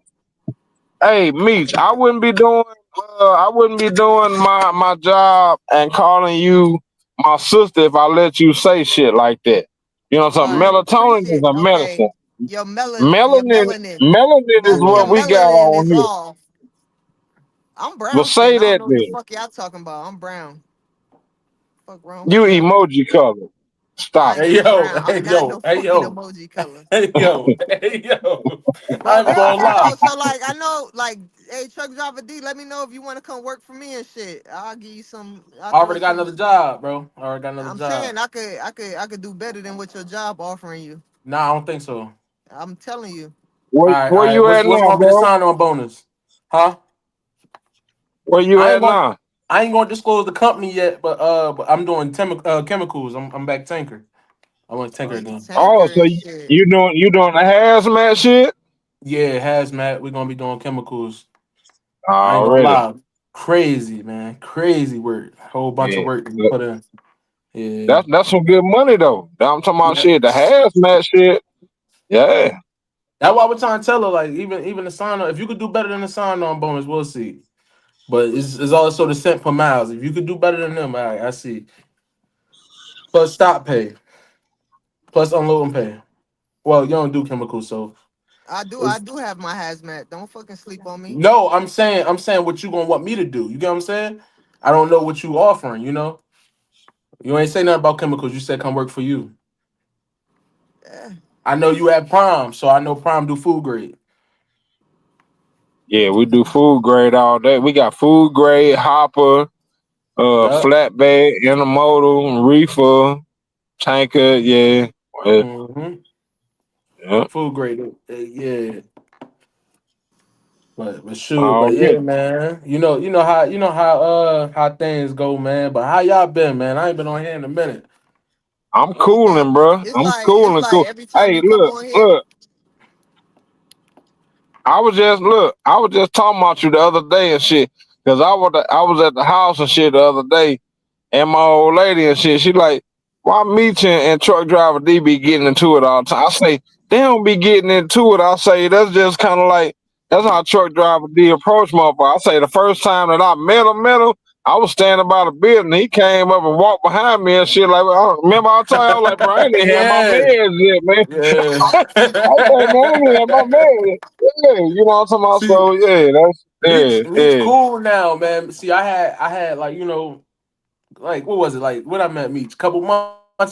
B: Hey, Meech, I wouldn't be doing. I wouldn't be doing my job and calling you my sister if I let you say shit like that. You know what
C: All
B: I'm saying?
C: right,
B: Melatonin is
C: appreciate.
B: a
C: Okay,
B: medicine.
C: your
B: Melanin,
C: melanin,
B: melanin is
C: your
B: what we got
C: melanin
B: on
C: is
B: here.
C: off. I'm
B: But
C: brown skin.
B: say
C: I don't
B: that
C: know what the
B: then.
C: fuck y'all talking about. I'm brown. Fuck wrong
B: You
C: with y'all.
B: emoji color. Stop
C: I
B: it.
D: Hey
C: am
D: yo,
C: brown. I'm
D: hey
C: not
D: yo,
C: no
D: hey
C: fucking
D: yo,
C: emoji color.
D: hey yo, hey yo. I
C: But
D: ain't
C: real
D: gonna
C: shit
D: lie.
C: though. So like, I know like, hey, truck driver D, let me know if you want to come work for me and shit. I'll give you some. I'll
D: I
C: throw
D: already got
C: some.
D: another job, bro. I already got another
C: I'm
D: job.
C: saying I could do better than what your job offering you.
D: Nah, I don't think so.
C: I'm telling you.
D: All
B: Where
D: right.
B: you
D: What's
B: at
D: what's
B: now,
D: gonna be the
B: bro?
D: sign on bonus? Huh?
B: Where you
D: I ain't
B: at
D: gonna
B: now?
D: I ain't gonna disclose the company yet, but I'm doing chemicals. I'm back tanker. I want
C: Oh,
D: tanker
C: you
D: again.
C: tanker
B: Oh, so
C: and shit.
B: you doing the hazmat shit?
D: Yeah, hazmat. We're gonna be doing chemicals. I ain't gonna
B: Already.
D: lie. Crazy, man. Crazy work. Whole bunch of
B: Yeah.
D: work to be put in. Yeah.
B: That's some good money though. I'm talking about
D: Yeah.
B: shit. The hazmat shit. Yeah.
D: That's why I was trying to tell her, like, even the sign on, if you could do better than the sign on bonus, we'll see. But it's also the cent per miles. If you could do better than them, I see. Plus stop pay. Plus unload and pay. Well, you don't do chemicals, so
C: I
D: it's,
C: do have my hazmat. Don't fucking sleep on me.
D: no. I'm saying what you gonna want me to do. You get what I'm saying? I don't know what you offering. You ain't say nothing about chemicals. You said come work for you.
C: Yeah.
D: I know you at Prime, so I know Prime do food grade.
B: Yeah, we do food grade all day. We got food grade, hopper,
D: Yep.
B: flatbed, intermodal, reefer, tanker. Yeah, yeah,
D: Mm-hmm.
B: yeah.
D: Food grade. Yeah. But shoot, but yeah,
B: Already.
D: man. You know how things go, man. But how y'all been, man? I ain't been on here in a minute.
B: I'm
C: Man,
B: cooling, bro. I'm
C: it's
B: cooling,
C: like
B: cool.
C: every time
B: Hey,
C: you come on here,
B: look. I was just talking about you the other day and shit. Cause I was at the house and shit the other day, and my old lady and shit. She like, why Meech and truck driver D be getting into it all the time? I say they don't be getting into it. I say that's just kind of like that's how truck driver D approach motherfucker. I say the first time that I met him, I was standing by the building. He came up and walked behind me and shit. Like, remember I told you, I was like, bro, I ain't even had my
D: Yeah.
B: meds yet, man.
D: Yeah.
B: I said, man, I ain't had my meds. Yeah, you know what I'm talking about?
D: See,
B: So yeah, that's
D: Meech
B: yeah.
D: cool now, man. See, I had like, like what was it? Like when I met Meech a couple months ago,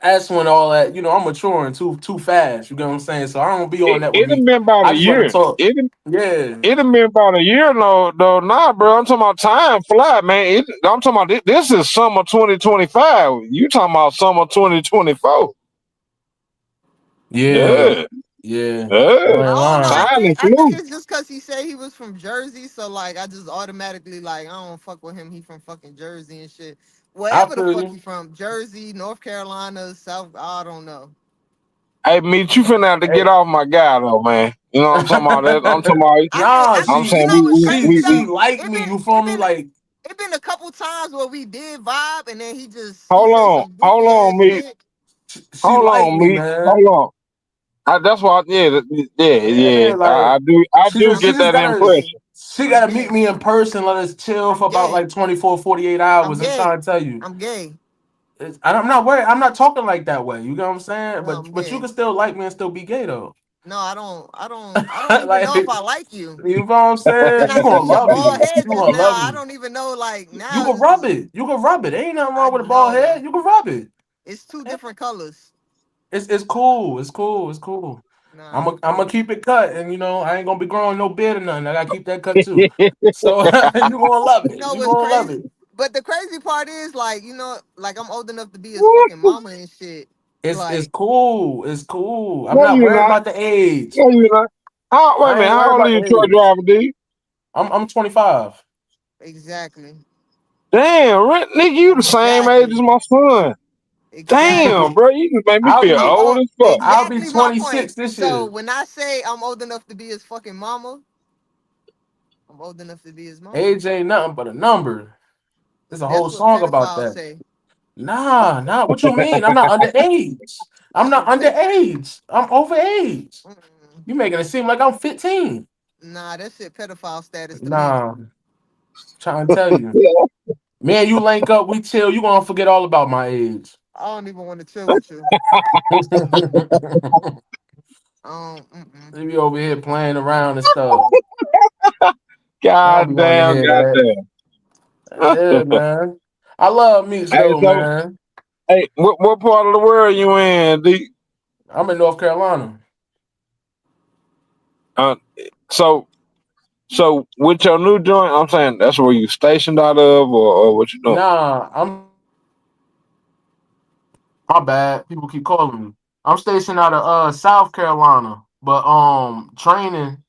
D: that's when all that, I'm maturing too fast. You get what I'm saying? So I don't be on that with
B: It
D: Meech.
B: have been
D: I
B: about a
D: just want to
B: year.
D: talk. Yeah.
B: It have been about a year though. Nah, bro. I'm talking about time fly, man. I'm talking about this is summer 2025. You talking about summer 2024?
D: Yeah.
B: Yeah,
D: Yeah.
B: yeah.
D: You
C: I
D: ain't
C: don't know.
D: lying.
B: Time is
C: I think
B: flew.
C: it's just cause he said he was from Jersey, so like I just automatically like I don't fuck with him. He from fucking Jersey and shit.
D: I
C: Wherever the
D: feel
C: fuck
D: you.
C: he from, Jersey, North Carolina, South. I don't know.
B: Hey, Meet, you finna have to get
D: Hey.
B: off my guy though, man. You know what I'm talking about? I'm talking about.
D: Nah,
B: I'm
C: You
B: saying
C: know what's crazy
D: she
C: though?
D: like
C: It
D: me.
C: been
D: You feel
C: it
D: me?
C: been
D: Like,
C: it been a couple times where we did vibe, and then he
B: hold
C: say
B: on,
C: some
B: hold
C: goofy
B: on,
C: ass
B: Meet,
C: shit.
D: she
B: hold
D: like
B: on,
D: me,
B: Meet,
D: man.
B: hold on. That's why, yeah.
D: Yeah, like
B: I do
C: I'm
D: she
B: get
D: just
B: that
C: I'm
D: gotta
C: gay.
B: impression.
D: she
C: I'm
D: gotta meet
C: gay.
D: me in person. Let us chill
C: I'm
D: for about
C: gay.
D: like 24, 48
C: I'm
D: hours. I'm
C: gay.
D: trying to tell you.
C: I'm gay.
D: I'm not worried. I'm not talking like that way. You get what I'm saying?
C: No, I'm
D: But you
C: gay.
D: can still like me and still be gay though.
C: No, I don't even
D: Like,
C: know if I like you.
D: you know what I'm
C: Then
D: saying?
C: I
D: You gonna
C: seen your
D: love
C: bald
D: me.
C: head
D: You
C: just
D: gonna
C: now.
D: love
C: I
D: me.
C: don't even know. Like
D: You
C: now,
D: can
C: this
D: rub
C: is
D: it. You can rub it. Ain't nothing
C: I
D: wrong with a bald
C: know
D: head. You can rub it.
C: it's two different colors.
D: It's cool. It's cool. It's cool.
C: Nah,
D: I'm gonna keep it cut, and I ain't gonna be growing no beard or nothing. I gotta keep that cut too. So you gonna love
C: you
D: it.
C: know
D: You
C: what's
D: gonna love
C: crazy?
D: it.
C: But the crazy part is like like I'm old enough to be his fucking mama and shit.
D: It's
C: Like
D: cool. It's cool. I'm
B: No,
D: not
B: you're
D: worried
B: not.
D: about the age.
B: No, you're not. Wait a
D: I
B: minute.
D: ain't worried
B: How old are
D: about
B: you,
D: the
B: truck
D: age.
B: driver, D?
D: I'm 25.
C: exactly,
B: Damn, nigga, you the same age as
C: exactly,
B: my son. Damn,
C: exactly.
B: bro, you just made me
D: I'll
B: feel
C: I'm
D: be
B: old
C: old.
B: as fuck.
D: I'll be
C: Exactly my point.
D: 26 this
C: So
D: year.
C: when I say I'm old enough to be his fucking mama, I'm old enough to be his mama.
D: Age ain't nothing but a number. There's a whole
C: That's what
D: song about
C: pedophiles
D: that.
C: say.
D: Nah. What you mean? I'm not underage. I'm
C: That's
D: not
C: what
D: underage. I'm overage.
C: mm,
D: You making it seem like I'm 15.
C: nah, that shit pedophile status to me.
D: Nah, trying to tell you.
B: Yeah.
D: Me and you link up, we chill, you gonna forget all about my age.
C: I don't even want to chill with you.
D: You
C: Mm-mm.
D: be over here playing around and stuff. I don't be
B: God
D: wanting to
B: damn,
D: hear
B: god
D: that.
B: damn.
D: Yeah, man. I love Meech
B: Hey,
D: though,
B: so,
D: man.
B: hey, what part of the world you in, D?
D: I'm in North Carolina.
B: Uh, so, so with your new joint, I'm saying that's where you stationed out of, or what you doing?
D: Nah, my bad. People keep calling me. I'm stationed out of South Carolina, but training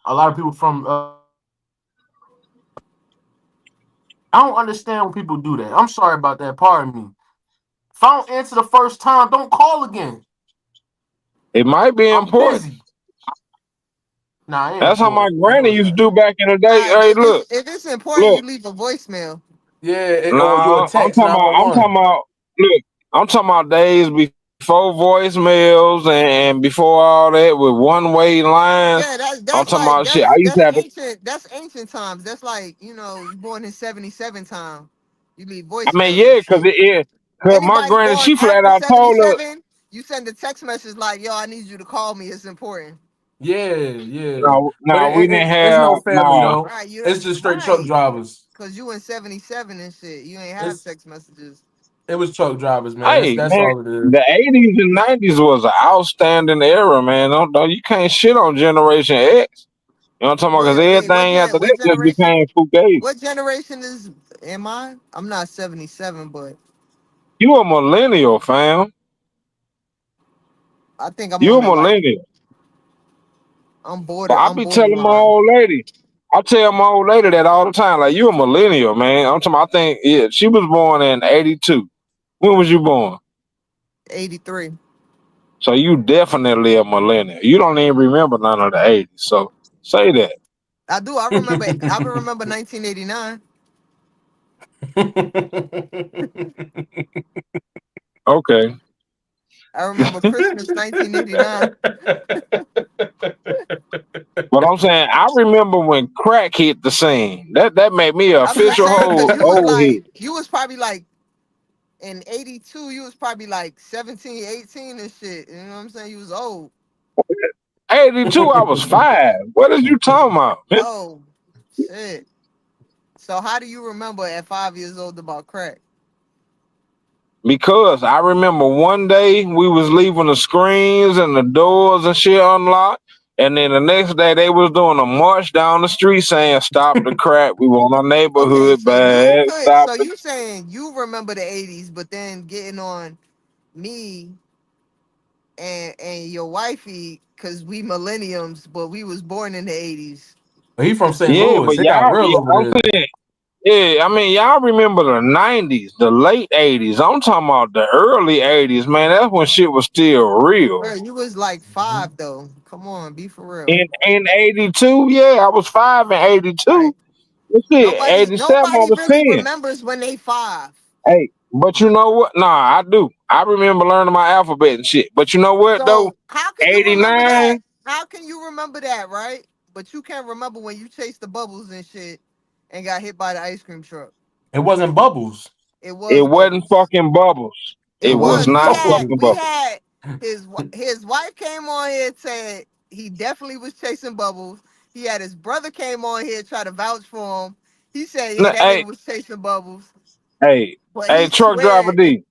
D: a lot of people from I don't understand when people do that. I'm sorry about that. Pardon me. If I don't answer the first time, don't call again.
B: It might be
D: I'm
B: important.
D: busy. Nah, it ain't
B: That's how my
D: important. You
B: granny
D: know
B: used to
D: that.
B: do back in the day.
C: Nah,
B: Hey,
C: if it's important, you
B: look.
C: leave a voicemail.
D: Yeah, or you a
B: Nah,
D: text
B: I'm talking
D: 911.
B: about. Look, I'm talking about days before voicemails and before all that with one way lines.
C: Yeah,
B: I'm
C: that's
B: talking
C: like
B: about shit. I used to have to.
C: that's ancient times. That's like you born in '77 time. You leave
B: I mean,
C: voicemails and
B: yeah, cause
C: shit.
B: cause my
C: Anybody
B: granny,
C: born
B: she flat
C: after
B: out told her,
C: '77, you send a text message like, "Yo, I need you to call me. It's important."
D: Yeah, yeah.
B: no,
D: But
B: no, we didn't
D: it's no
B: have,
D: family
B: nah.
D: though.
C: Right,
D: It's just straight truck
C: right,
D: drivers.
C: cause you in '77 and shit. You ain't have
D: It's
C: text messages.
D: It was truck drivers, man.
B: Hey,
D: That's
B: man,
D: all it is.
B: the 80s and 90s was an outstanding era, man. Don't you can't shit on Generation X. You know what I'm talking about? Because
C: Wait,
B: everything after that
C: what
B: just
C: generation?
B: became fugazi.
C: What generation is am I? I'm not 77, but
B: You a millennial, fam.
C: I think I'm
B: You
C: on
B: a
C: the like
B: millennial. But I
C: I'm
B: be telling my
C: borderline.
B: old lady, I tell my old lady that all the time. Like, you a millennial, man. I'm talking about, I think, yeah, she was born in 82. When was you born?
C: 83.
B: So you definitely a millennial. You don't even remember none of the 80s. So say that.
C: I do. I remember 1989.
B: Okay.
C: I remember Christmas 1989.
B: But I'm saying, I remember when crack hit the scene. That made me an
C: I'm just
B: official
C: saying because
B: old head.
C: you was probably like in 82, you was probably like 17, 18 and shit. You know what I'm saying? You was old.
B: 82, I was 5. What is you talking about, man?
C: Oh, shit. So how do you remember at 5 years old about crack?
B: Because I remember one day we was leaving the screens and the doors and shit unlocked, and then the next day they was doing a march down the street saying, "Stop the crack. We want our
C: Okay,
B: neighborhood
C: so you
B: back.
C: could
B: Stop
C: so
B: the."
C: you saying you remember the 80s, but then getting on me and your wifey because we millenniums, but we was born in the 80s.
D: He from St.
B: Yeah,
D: Louis.
B: but
D: It got
B: y'all,
D: real
B: yeah,
D: over
B: I'm
D: there.
B: saying, yeah, I mean, y'all remember the 90s, the late 80s. I'm talking about the early 80s, man. That's when shit was still real.
C: Bro, you was like 5 though. Come on, be for real.
B: In 82, yeah, I was 5 in
C: Right.
B: 82. That's it. '87, I
C: Nobody
B: was
C: really
B: 10.
C: remembers when they 5.
B: Hey, but you know what? Nah, I do. I remember learning my alphabet and shit. But you know what though?
C: So how can you remember that?
B: 89.
C: How can you remember that, right? But you can't remember when you chased the bubbles and shit and got hit by the ice cream truck.
D: It wasn't bubbles.
C: It
B: It
C: was
B: wasn't
C: bubbles.
B: fucking bubbles.
C: It
B: It
D: It
B: was
C: was.
D: wasn't
B: not
D: fucking
B: fucking
C: We
B: bubbles.
C: had his wife came on here and said he definitely was chasing bubbles. He had his brother came on here try to vouch for him. He said, yeah, that nigga
B: Hey,
C: was chasing bubbles.
B: hey,
C: But
B: hey,
C: he
B: truck driver
C: swear,
B: D.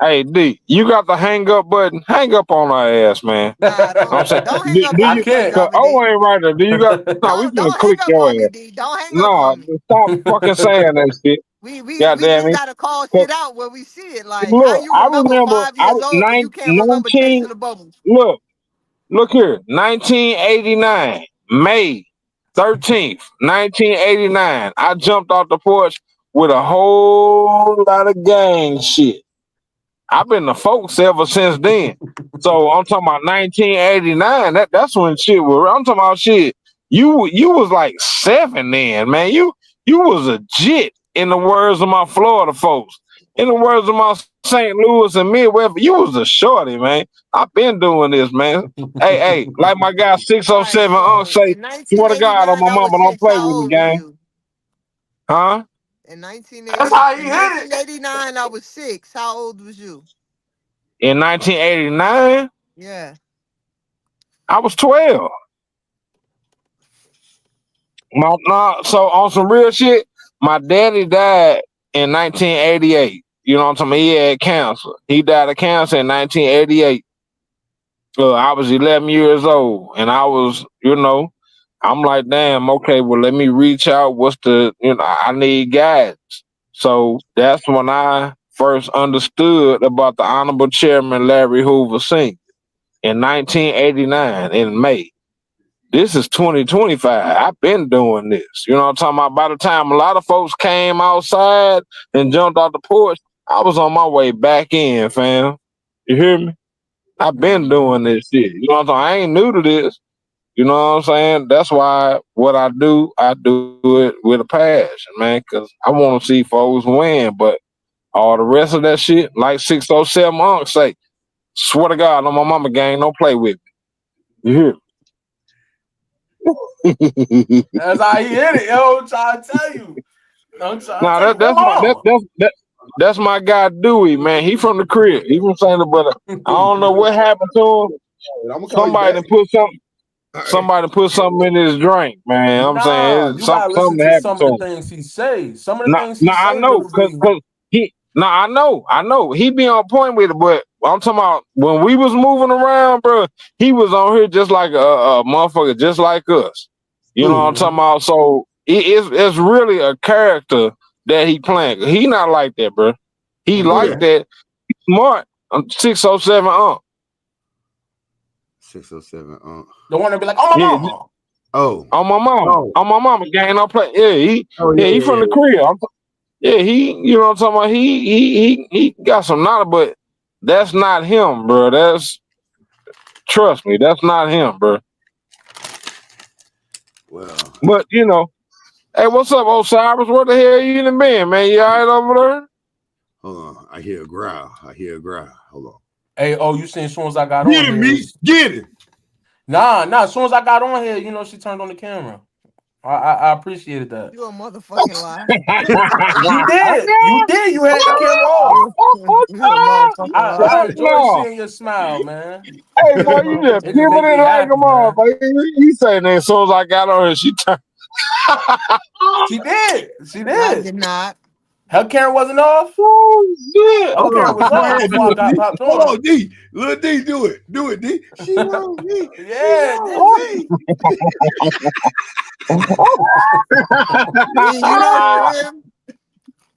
B: Hey D, you got the hang up button. Hang up on our ass, man.
C: nah,
B: I'm saying,
C: don't hang up
B: do
C: on
D: I
C: me,
B: you?
C: truck
D: can't.
B: Cause
C: driver
B: O
C: D.
B: ain't right there. Do you got? No, we finna
C: Don't hang
B: click
C: up
B: your
C: on me,
B: ass.
C: D. Don't hang up
B: No,
C: on me.
B: stop fucking saying that shit.
C: We
B: Goddamn
C: just
B: me.
C: gotta call
B: 'Cause
C: shit out when we see it. Like, how
B: look,
C: you
B: I
C: remember
B: remember.
C: 5 years old, but you can't remember
B: 19.
C: chasing the bubbles?
B: Look. Look here, 1989, May 13th, 1989. I jumped off the porch with a whole lot of gang shit. I've been the folks ever since then. So I'm talking about 1989. That's when shit was. I'm talking about shit. You was like 7 then, man. You was a jit in the words of my Florida folks. In the words of my St. Louis and Midwest, you was a shorty, man. I've been doing this, man. Hey, like my guy
C: All right,
B: 607 Unc
C: so
B: say,
C: in
B: swear to God on
C: 1989,
B: my
C: I was
B: mama, don't
C: 6.
B: play
C: How
B: with me,
C: old were
B: gang.
C: you?
B: Huh?
D: That's how he
C: In
D: hit it.
C: 1989, I was 6. How old was you?
B: In 1989,
C: Yeah.
B: I was 12. Nah, so on some real shit, my daddy died in 1988. You know what I'm talking about? He had cancer. He died of cancer in 1988. I was 11 years old, and I was, I'm like, damn, okay, well, let me reach out. What's I need guidance. So that's when I first understood about the Honorable Chairman Larry Hoover Sr. in 1989 in May. This is 2025. I've been doing this. You know what I'm talking about? By the time a lot of folks came outside and jumped off the porch, I was on my way back in, fam. You hear me? I've been doing this shit. You know what I'm saying? I ain't new to this. You know what I'm saying? That's why what I do it with a passion, man, because I want to see folks win. But all the rest of that shit, like 607 Unc say, swear to God on my mama gang, don't play with me. You hear me?
D: That's how he hit it, yo. I'm trying to tell you. I'm trying to
B: Nah,
D: tell you.
B: that's
D: Hold
B: my
D: on.
B: that's my guy Dewey, man. He from the crib. He from Santa, but I don't know what happened to him.
A: I'm gonna call you
B: Somebody
A: back.
B: done put something.
A: All right.
B: Somebody put something in his drink, man. I'm
D: Nah,
B: saying
D: you gotta listen
B: something
D: to
B: happened
D: some
B: to
D: of the
B: him.
D: things he say. Some of the
B: Nah,
D: things he
B: nah, I
D: say
B: know,
D: literally.
B: cause Nah, I know. He be on point with it, but I'm talking about when we was moving around, bro. He was on here just like a motherfucker, just like us. You know what I'm talking about? So it's really a character that he playing. He not like that, bro. He
A: Who
B: like
A: that?
B: that. He smart. 607.
A: 607.
D: The one that be like, oh my
B: Yeah,
D: mama.
A: Oh.
B: on my mama.
A: Oh.
B: On my mama. Gang no play.
A: Oh
B: Yeah,
A: yeah,
B: he
A: yeah,
B: from
A: yeah.
B: the crib. Yeah, you know what I'm talking about? He got some knowledge, but that's not him, bro. Trust me, that's not him, bro.
A: Well,
B: But hey, what's up, Osiris? Where the hell you done been, man? You all right over there?
A: hold on. I hear a growl. Hold on.
D: Hey, you seen as soon as I got
A: Get
D: on
A: him,
D: here.
A: me. Get him.
D: Nah, as soon as I got on here, she turned on the camera. I appreciated that.
C: You a motherfucking lie.
D: You did. You did. You had the camera off.
C: You a motherfucking lie.
D: I
B: Fuck
D: enjoy
B: no.
D: seeing your smile, man.
B: Hey, boy, you just
D: It just
B: giving
D: make me
B: it like a
D: happy, man.
B: motherfucker. You saying that as soon as I got on her, she turned.
D: She did.
C: I did not.
D: Her camera wasn't off.
B: Oh, shit.
D: Her
A: Hold
D: camera
A: on.
D: was
A: Go
D: off
A: ahead,
D: before
A: do
D: I
A: it,
D: got
A: D.
D: popped
A: Hold
D: on.
A: on, D. Little D, do it. Do it, D. She wants me.
D: Yeah,
A: She
D: this
A: wants me.
C: You know,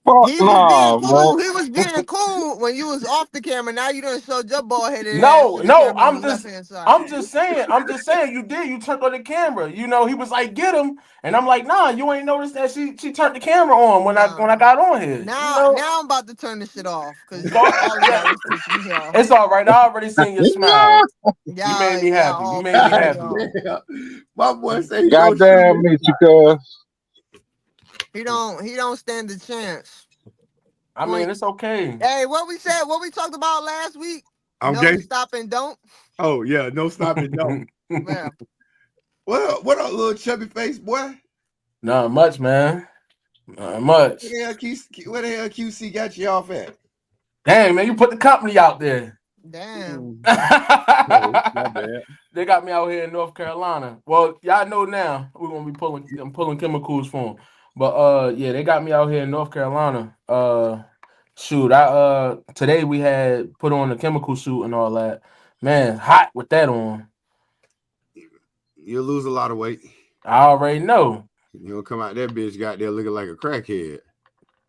B: Fuck
C: he was being
B: no, man.
C: cool. He was being cool when you was off the camera. Now you done showed your bald headed ass
D: No,
C: to the camera on
D: I'm
C: the left
D: just
C: hand side.
D: I'm just saying you did. You turned on the camera. He was like, get him. And I'm like, nah, you ain't noticed that she turned the camera on when I got on here.
C: Now I'm about to turn this shit off because
D: So,
C: all of y'all is pissing me off.
D: it's all right. I already seen your smile. You made me
C: Y'all
D: happy. You
C: all
D: made me
C: pissing me
D: happy.
C: off.
A: My boy say he gonna shoot
B: Goddamn
A: me.
B: me, cuz.
C: He don't stand a chance.
D: I mean, it's okay.
C: Hey, what we talked about last week?
A: I'm
C: No
A: gay.
C: stop and don't.
A: Oh yeah, no stopping, no.
C: Yeah.
A: What up, little chubby face boy?
D: Not much, man. Not much.
A: Where the hell QC got you off at?
D: Dang, man, you put the company out there.
C: Damn.
A: Oh, my bad.
D: They got me out here in North Carolina. Well, y'all know now we're gonna be pulling chemicals for them. But yeah, they got me out here in North Carolina. Shoot, today we had put on the chemical suit and all that. Man, hot with that on.
A: You'll lose a lot of weight.
D: I already know.
A: You'll come out that bitch got there looking like a crackhead.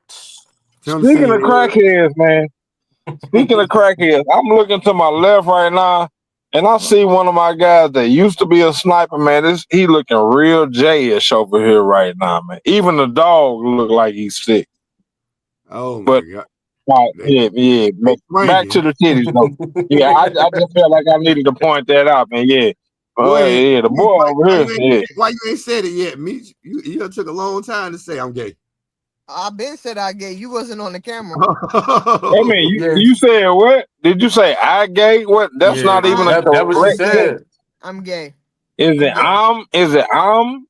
B: Speaking of crackheads, man. Speaking of crackheads, I'm looking to my left right now, and I see one of my guys that used to be a sniper, man. He looking real J-ish over here right now, man. Even the dog look like he's sick.
A: Oh my god.
B: Yeah. Back to the titties, though. Yeah, I just felt like I needed to point that out, man. Yeah. Yeah, the boy over here.
A: Why you ain't said it yet? Me, you took a long time to say I'm gay.
C: I been said I gay. You wasn't on the camera.
B: I mean, you said what? Did you say I gay? What? That's not even a correct.
D: That was she said.
C: I'm gay.
B: Is it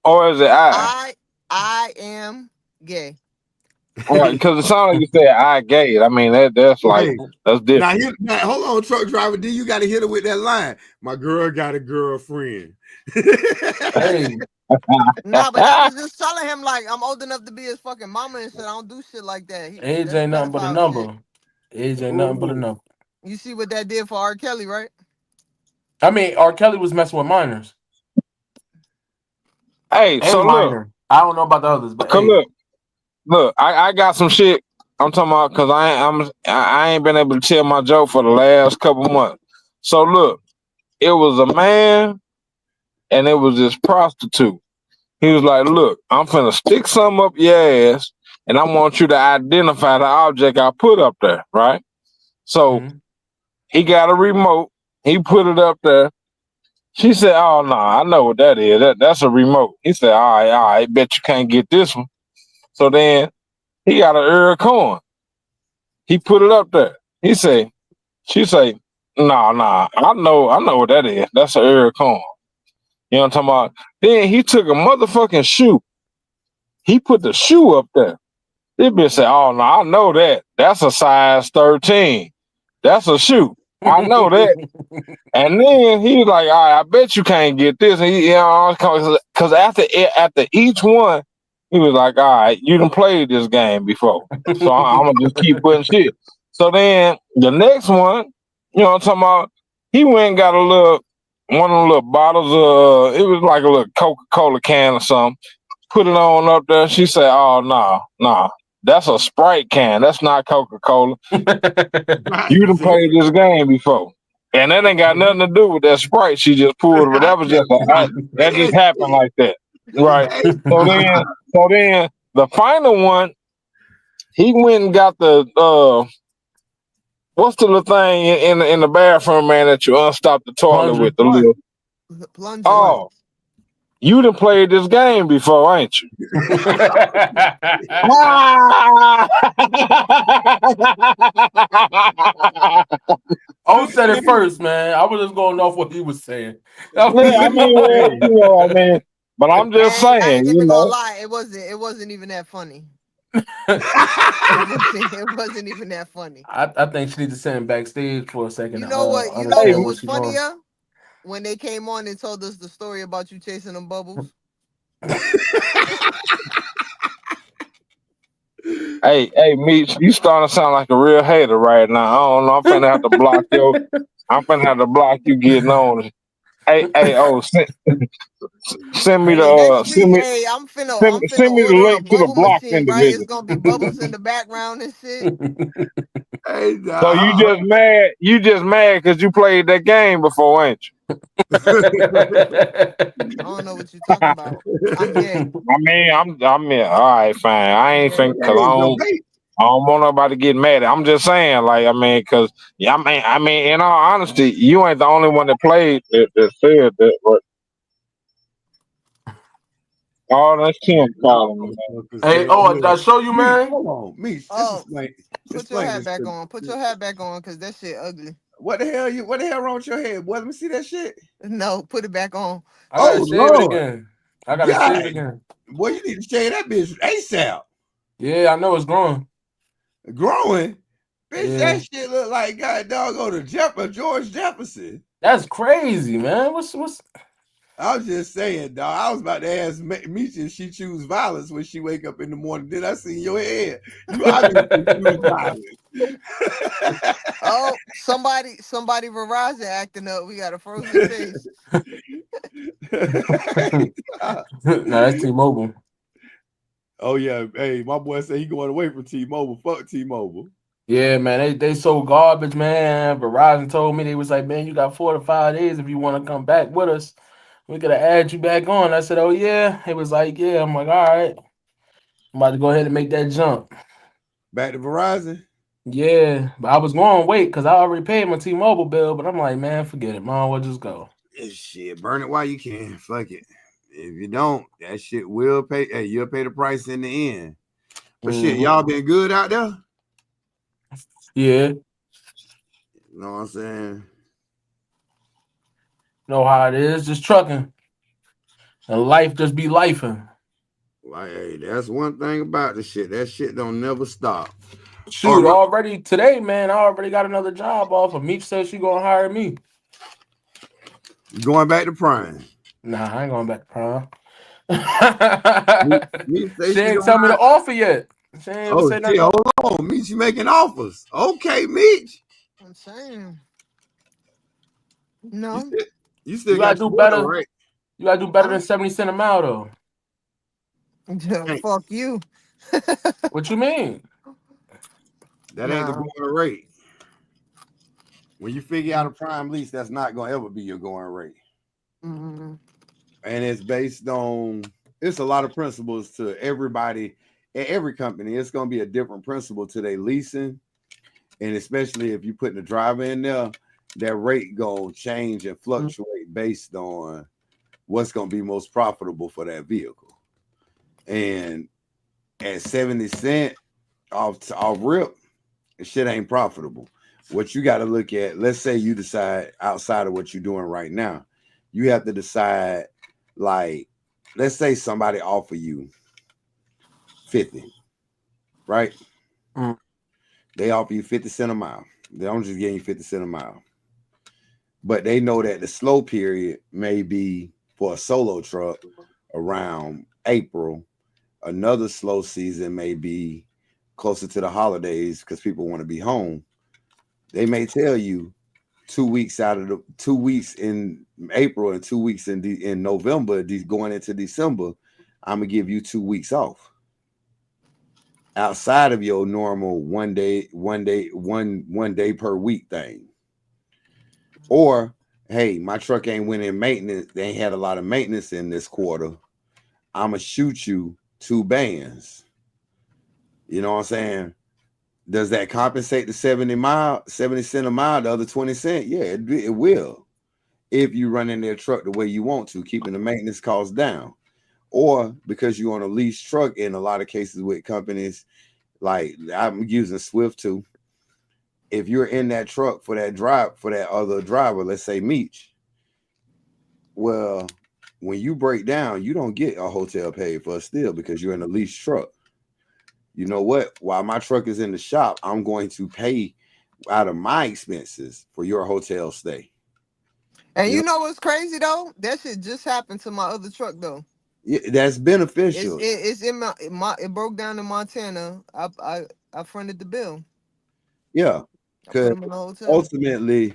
B: or is it I?
C: I am gay.
B: Because it sounds like you said I gay. I mean that's like that's different.
A: Now, hold on, truck driver. D, you got to hit her with that line. My girl got a girlfriend.
D: Hey.
C: Nah, but I was just telling him like I'm old enough to be his fucking mama and shit. I don't do shit like that.
D: Age ain't nothing but a number. Age ain't nothing but a number.
C: You see what that did for R. Kelly, right?
D: I mean, R. Kelly was messing with minors.
B: Hey, so
D: minor. I don't know about the others, but hey.
B: Look, I got some shit I'm talking about because I ain't been able to tell my joke for the last couple months. So look, it was a man and it was this prostitute. He was like, look, I'm finna stick something up your ass and I want you to identify the object I put up there, right? So he got a remote. He put it up there. She said, oh, no, I know what that is. That's a remote. He said, all right, bet you can't get this one. So then he got an ear corn. He put it up there. She say, nah, I know what that is. That's an ear corn. You know what I'm talking about? Then he took a motherfucking shoe. He put the shoe up there. This bitch said, oh, no, I know that. That's a size 13. That's a shoe. I know that. And then he was like, all right, I bet you can't get this. And because after each one, He was like, all right, you done played this game before. So I'm gonna just keep putting shit. So then the next one, you know what I'm talking about, he went and got one of the little bottles of, it was like a little Coca-Cola can or something. Put it on up there. She said, oh, nah. That's a Sprite can. That's not Coca-Cola.
A: Right.
B: You done played this game before. And that ain't got nothing to do with that Sprite she just poured, but that was just that just happened like that. Right.
A: Hey,
B: So then the final one, he went and got the what's the little thing in the bathroom, man, that you unstop the toilet
D: Plunger.
B: with the little
C: Plunger.
B: oh, you done played this game before, ain't you?
D: O said it first, man. I was just going off what he was saying.
B: Yeah, I mean, well,
A: hey,
B: you know, I mean, but I'm just
C: Hey, I ain't
B: saying, you
C: even gonna
B: know.
C: lie. It wasn't even that funny. It wasn't even that funny.
D: I think she needs to send him backstage for a second.
C: You know what? You know
B: Hey,
C: what
D: Understand what
C: was
D: she's doing.
C: funnier? When they came on and told us the story about you chasing them bubbles.
B: hey, Meech, you starting to sound like a real hater right now. I don't know. I'm finna have to block you getting on. Hey, send me
C: Hey,
B: the
C: next week, hey, I'm finna
B: send me the
C: order a
B: link to the
C: bubble
B: block
C: machine, right? It's
B: individual.
C: gonna be bubbles in the background and shit.
A: hey,
B: So
A: nah.
B: you just mad because you played that game before, ain't
C: I don't know what you're talking about. I'm gay.
B: you? I mean, all right, fine. I ain't think because
A: Hey, the bait.
B: I don't want nobody to get mad. I'm just saying, like, I mean, because yeah, I mean, in all honesty, you ain't the only one that played that said that. But oh, that's Tim calling me, man.
D: Hey, did I show you,
A: Meech,
D: man?
A: hold on, Meech, just
C: Oh, put your
A: explain
C: hat
A: this
C: back
A: to
C: on. Put
A: me.
C: your hat back on, cause that shit ugly.
A: What the hell wrong with your head, boy? Let me see that shit.
C: No, put it back on.
D: I gotta
A: Oh
D: shave it
A: Lord,
D: again. I gotta shave it
A: God,
D: again.
A: boy, you need to shave that bitch ASAP.
D: Yeah, I know it's growing.
A: Growing, bitch,
D: Yeah.
A: that shit look like God doggone to George Jefferson.
D: That's crazy, man. What's
A: I was just saying, dog. I was about to ask Meech if she choose violence when she wake up in the morning. Then I seen your head. You obviously choose violence.
C: Oh, somebody Verizon acting up. We got a frozen face.
D: no, that's T-Mobile.
A: Oh yeah, hey, my boy said he going away from T-Mobile. Fuck T-Mobile.
D: Yeah, man, they so garbage, man. Verizon told me they was like, man, you got 4 to 5 days if you want to come back with us. We gotta add you back on. I said, oh yeah. It was like, yeah. I'm like, all right. I'm about to go ahead and make that jump.
A: Back to Verizon.
D: Yeah, but I was going to wait because I already paid my T-Mobile bill. But I'm like, man, forget it. Might as well just go.
A: Shit, burn it while you can. Fuck it. If you don't, that shit will pay. Hey, you'll pay the price in the end. But shit, y'all been good out there.
D: Yeah,
A: You know what I'm saying?
D: know how it is. Just trucking. And life just be lifing.
A: Like, hey, that's one thing about the shit. That shit don't never stop. All
D: Shoot,
A: right,
D: already today, man, I already got another job offer. Meech said she gonna hire me.
A: going back to Prime.
D: Nah, I ain't going back to prom.
A: Me say
D: She
A: she
D: ain't
A: gonna
D: tell me the
A: hire.
D: offer yet. She ain't ever
A: Oh
D: say
A: shit,
D: nothing.
A: hold on. Meech, you making offers. Okay, Meech.
C: I'm saying.
A: You
C: No.
A: still you
D: You
A: still
D: gotta
A: got
D: do
A: your boy though,
D: better.
A: right?
D: You gotta do better than 70 cents a mile, though.
A: Ain't-
C: Fuck you.
D: What you mean?
A: That ain't the
C: Nah.
A: going rate. When you figure out a prime lease, that's not gonna ever be your going rate.
C: Mm.
A: And it's based on it's a lot of principles to everybody at every company. It's gonna be a different principle to their leasing, and especially if you put the driver in there, that rate gonna change and fluctuate based on what's gonna be most profitable for that vehicle. And at 70 cents off rip, shit ain't profitable. What you got to look at, let's say you decide outside of what you're doing right now, you have to decide, like, let's say somebody offer you 50, right?
D: Mm.
A: They offer you 50 cents a mile. They don't just give you 50 cents a mile. But they know that the slow period may be for a solo truck around April, Another slow season may be closer to the holidays because people want to be home. They may tell you 2 weeks out of the 2 weeks in April and 2 weeks in November, going into December, I'm gonna give you 2 weeks off outside of your normal one day per week thing. Or hey, my truck ain't went in maintenance. They ain't had a lot of maintenance in this quarter. I'm gonna shoot you 2 bands. You know what I'm saying? Does that compensate the 70 cent a mile, the other 20 cent? Yeah, it will. If you run in their truck the way you want to, keeping the maintenance costs down. Or because you're on a lease truck in a lot of cases with companies, like I'm using Swift too. If you're in that truck for that other driver, let's say Meech, well, when you break down, you don't get a hotel paid for still because you're in a lease truck. You know what? While my truck is in the shop, I'm going to pay out of my expenses for your hotel stay.
C: And
A: You
C: you
A: know,
C: know what's crazy though? That shit just happened to my other truck though.
A: yeah, that's beneficial.
C: It's in my it broke down in Montana. I fronted the bill.
A: Yeah,
C: I put
A: because
C: him in the hotel.
A: ultimately,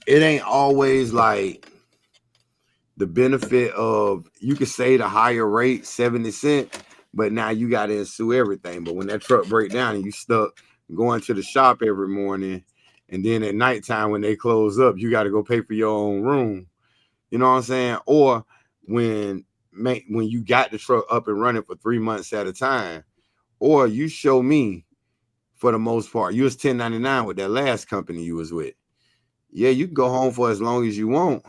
A: it ain't always like the benefit of you could say the higher rate 70 cent, but now you got to ensue everything. But when that truck break down and you stuck going to the shop every morning, and then at nighttime when they close up, you got to go pay for your own room. You know what I'm saying? Or when when you got the truck up and running for 3 months at a time, or you show me for the most part, you was 1099 with that last company you was with. Yeah, you can go home for as long as you want.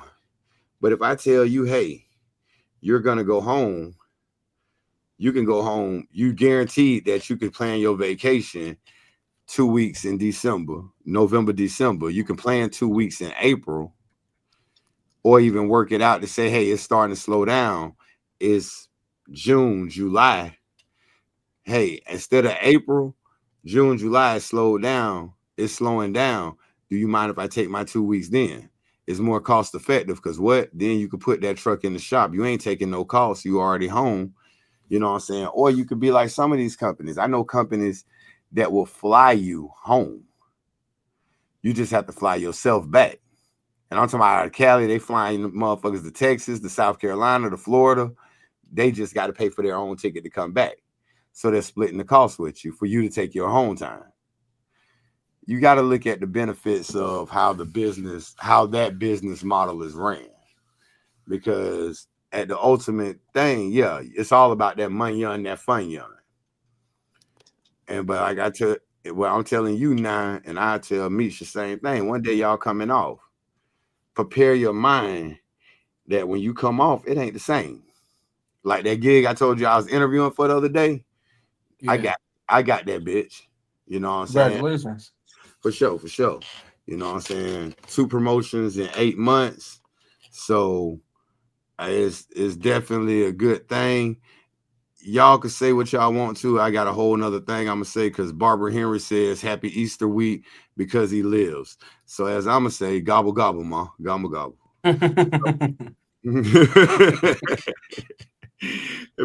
A: But if I tell you, hey, you're gonna go home, you can go home. You guaranteed that you can plan your vacation 2 weeks in December, November, December. You can plan 2 weeks in April, or even work it out to say, hey, it's starting to slow down. It's June, July. Hey, instead of April, June, July is slowed down. It's slowing down. Do you mind if I take my 2 weeks then? It's more cost effective because what? Then you could put that truck in the shop. You ain't taking no cost. You already home. You know what I'm saying? Or you could be like some of these companies. I know companies that will fly you home. You just have to fly yourself back. And I'm talking about out of Cali, they flying motherfuckers to Texas, to South Carolina, to Florida. They just got to pay for their own ticket to come back. So they're splitting the cost with you for you to take your home time. You got to look at the benefits of how that business model is ran. Because at the ultimate thing, yeah, it's all about that money and that fun young. And but like I'm telling you now, and I tell Meech the same thing. One day y'all coming off. Prepare your mind that when you come off, it ain't the same. Like that gig I told you I was interviewing for the other day.
D: Yeah.
A: I got that bitch. You know what I'm saying?
D: Congratulations.
A: For sure, for sure. You know what I'm saying? 2 promotions in 8 months. So it's definitely a good thing. Y'all can say what y'all want to. I got a whole nother thing I'm gonna say because Barbara Henry says Happy Easter week because he lives. So as I'm gonna say, gobble gobble, ma, gobble gobble.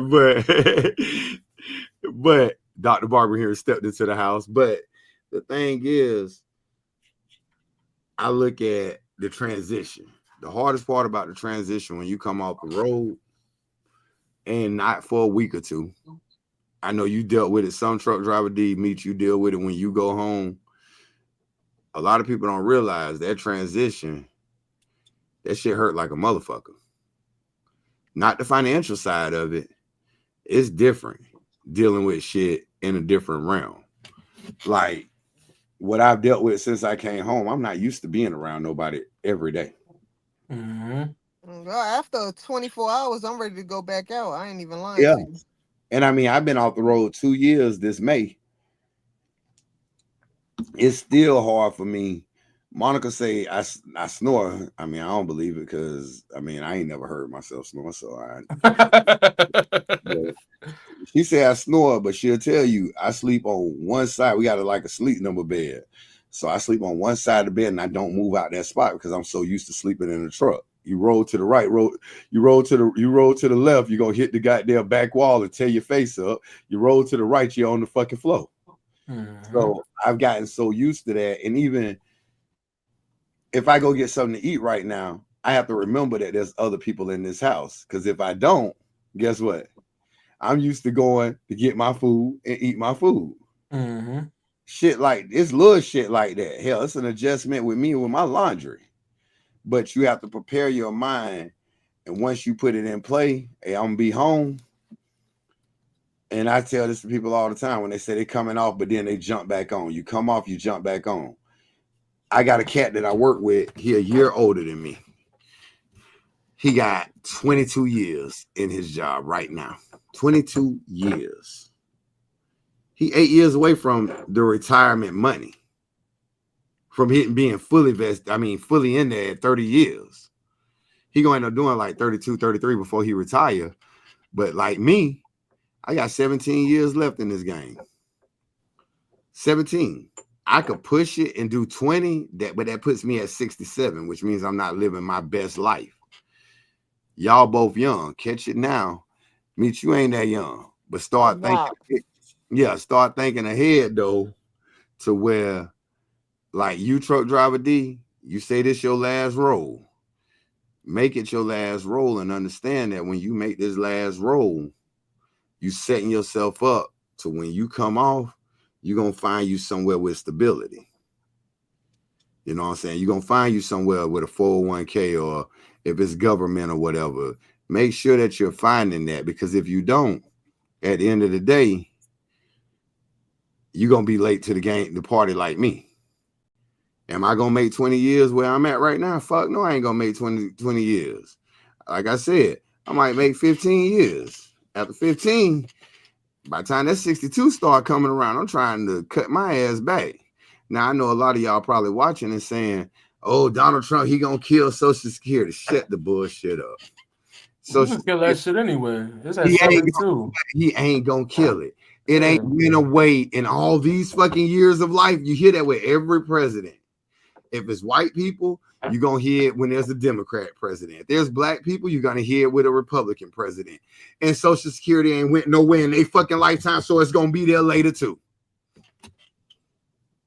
A: but but Dr. Barbara Henry stepped into the house. But the thing is, I look at the transition. The hardest part about the transition when you come off the road and not for a week or two. I know you dealt with it. Some truck driver did Meet you deal with it when you go home. A lot of people don't realize that transition, that shit hurt like a motherfucker. Not the financial side of it. It's different dealing with shit in a different realm. Like what I've dealt with since I came home, I'm not used to being around nobody every day.
D: Mm-hmm.
C: Girl, after 24 hours, I'm ready to go back out. I ain't even lying
A: Yeah.
C: to you.
A: And I mean, I've been off the road 2 years this May. It's still hard for me. Monica say I snore. I mean, I don't believe it because I mean I ain't never heard myself snore. So but she say I snore, but she'll tell you I sleep on one side. We got like a sleep number bed, so I sleep on one side of the bed and I don't move out that spot because I'm so used to sleeping in the truck. You roll to the right, you roll to the left, you're gonna hit the goddamn back wall and tear your face up. You roll to the right, you're on the fucking floor. So I've gotten so used to that. And even if I go get something to eat right now, I have to remember that there's other people in this house. Because if I don't, guess what? I'm used to going to get my food and eat my food. Shit like it's little shit like that. Hell, it's an adjustment with me with my laundry. But you have to prepare your mind. And once you put it in play, hey, I'm gonna be home. And I tell this to people all the time when they say they're coming off, but then they jump back on. You come off, you jump back on. I got a cat that I work with. He a year older than me. He got 22 years in his job right now. 22 years. He 8 years away from the retirement money. From being fully vested, fully in there at 30 years. He gonna end up doing like 32, 33 before he retire. But like me, I got 17 years left in this game. 17. I could push it and do 20, but that puts me at 67, which means I'm not living my best life. Y'all both young. Catch it now. Meet you ain't that young. But start thinking ahead though, to where like you truck driver D, you say this your last roll. Make it your last roll and understand that when you make this last roll, you setting yourself up to when you come off, you're going to find you somewhere with stability. You know what I'm saying? You're going to find you somewhere with a 401k or if it's government or whatever. Make sure that you're finding that, because if you don't, at the end of the day, you're going to be late to the party like me. Am I going to make 20 years where I'm at right now? Fuck no, I ain't going to make 20 years. Like I said, I might make 15 years. After 15, by the time that 62 start coming around, I'm trying to cut my ass back. Now, I know a lot of y'all probably watching and saying, oh, Donald Trump, he going to kill Social Security. Shut the bullshit up.
D: Social kill that shit anyway. It's at
A: he
D: 72.
A: He ain't going to kill it. It ain't been a way in all these fucking years of life. You hear that with every president. If it's white people, you're going to hear it when there's a Democrat president. If there's black people, you're going to hear it with a Republican president. And Social Security ain't went nowhere in their fucking lifetime, so it's going to be there later too.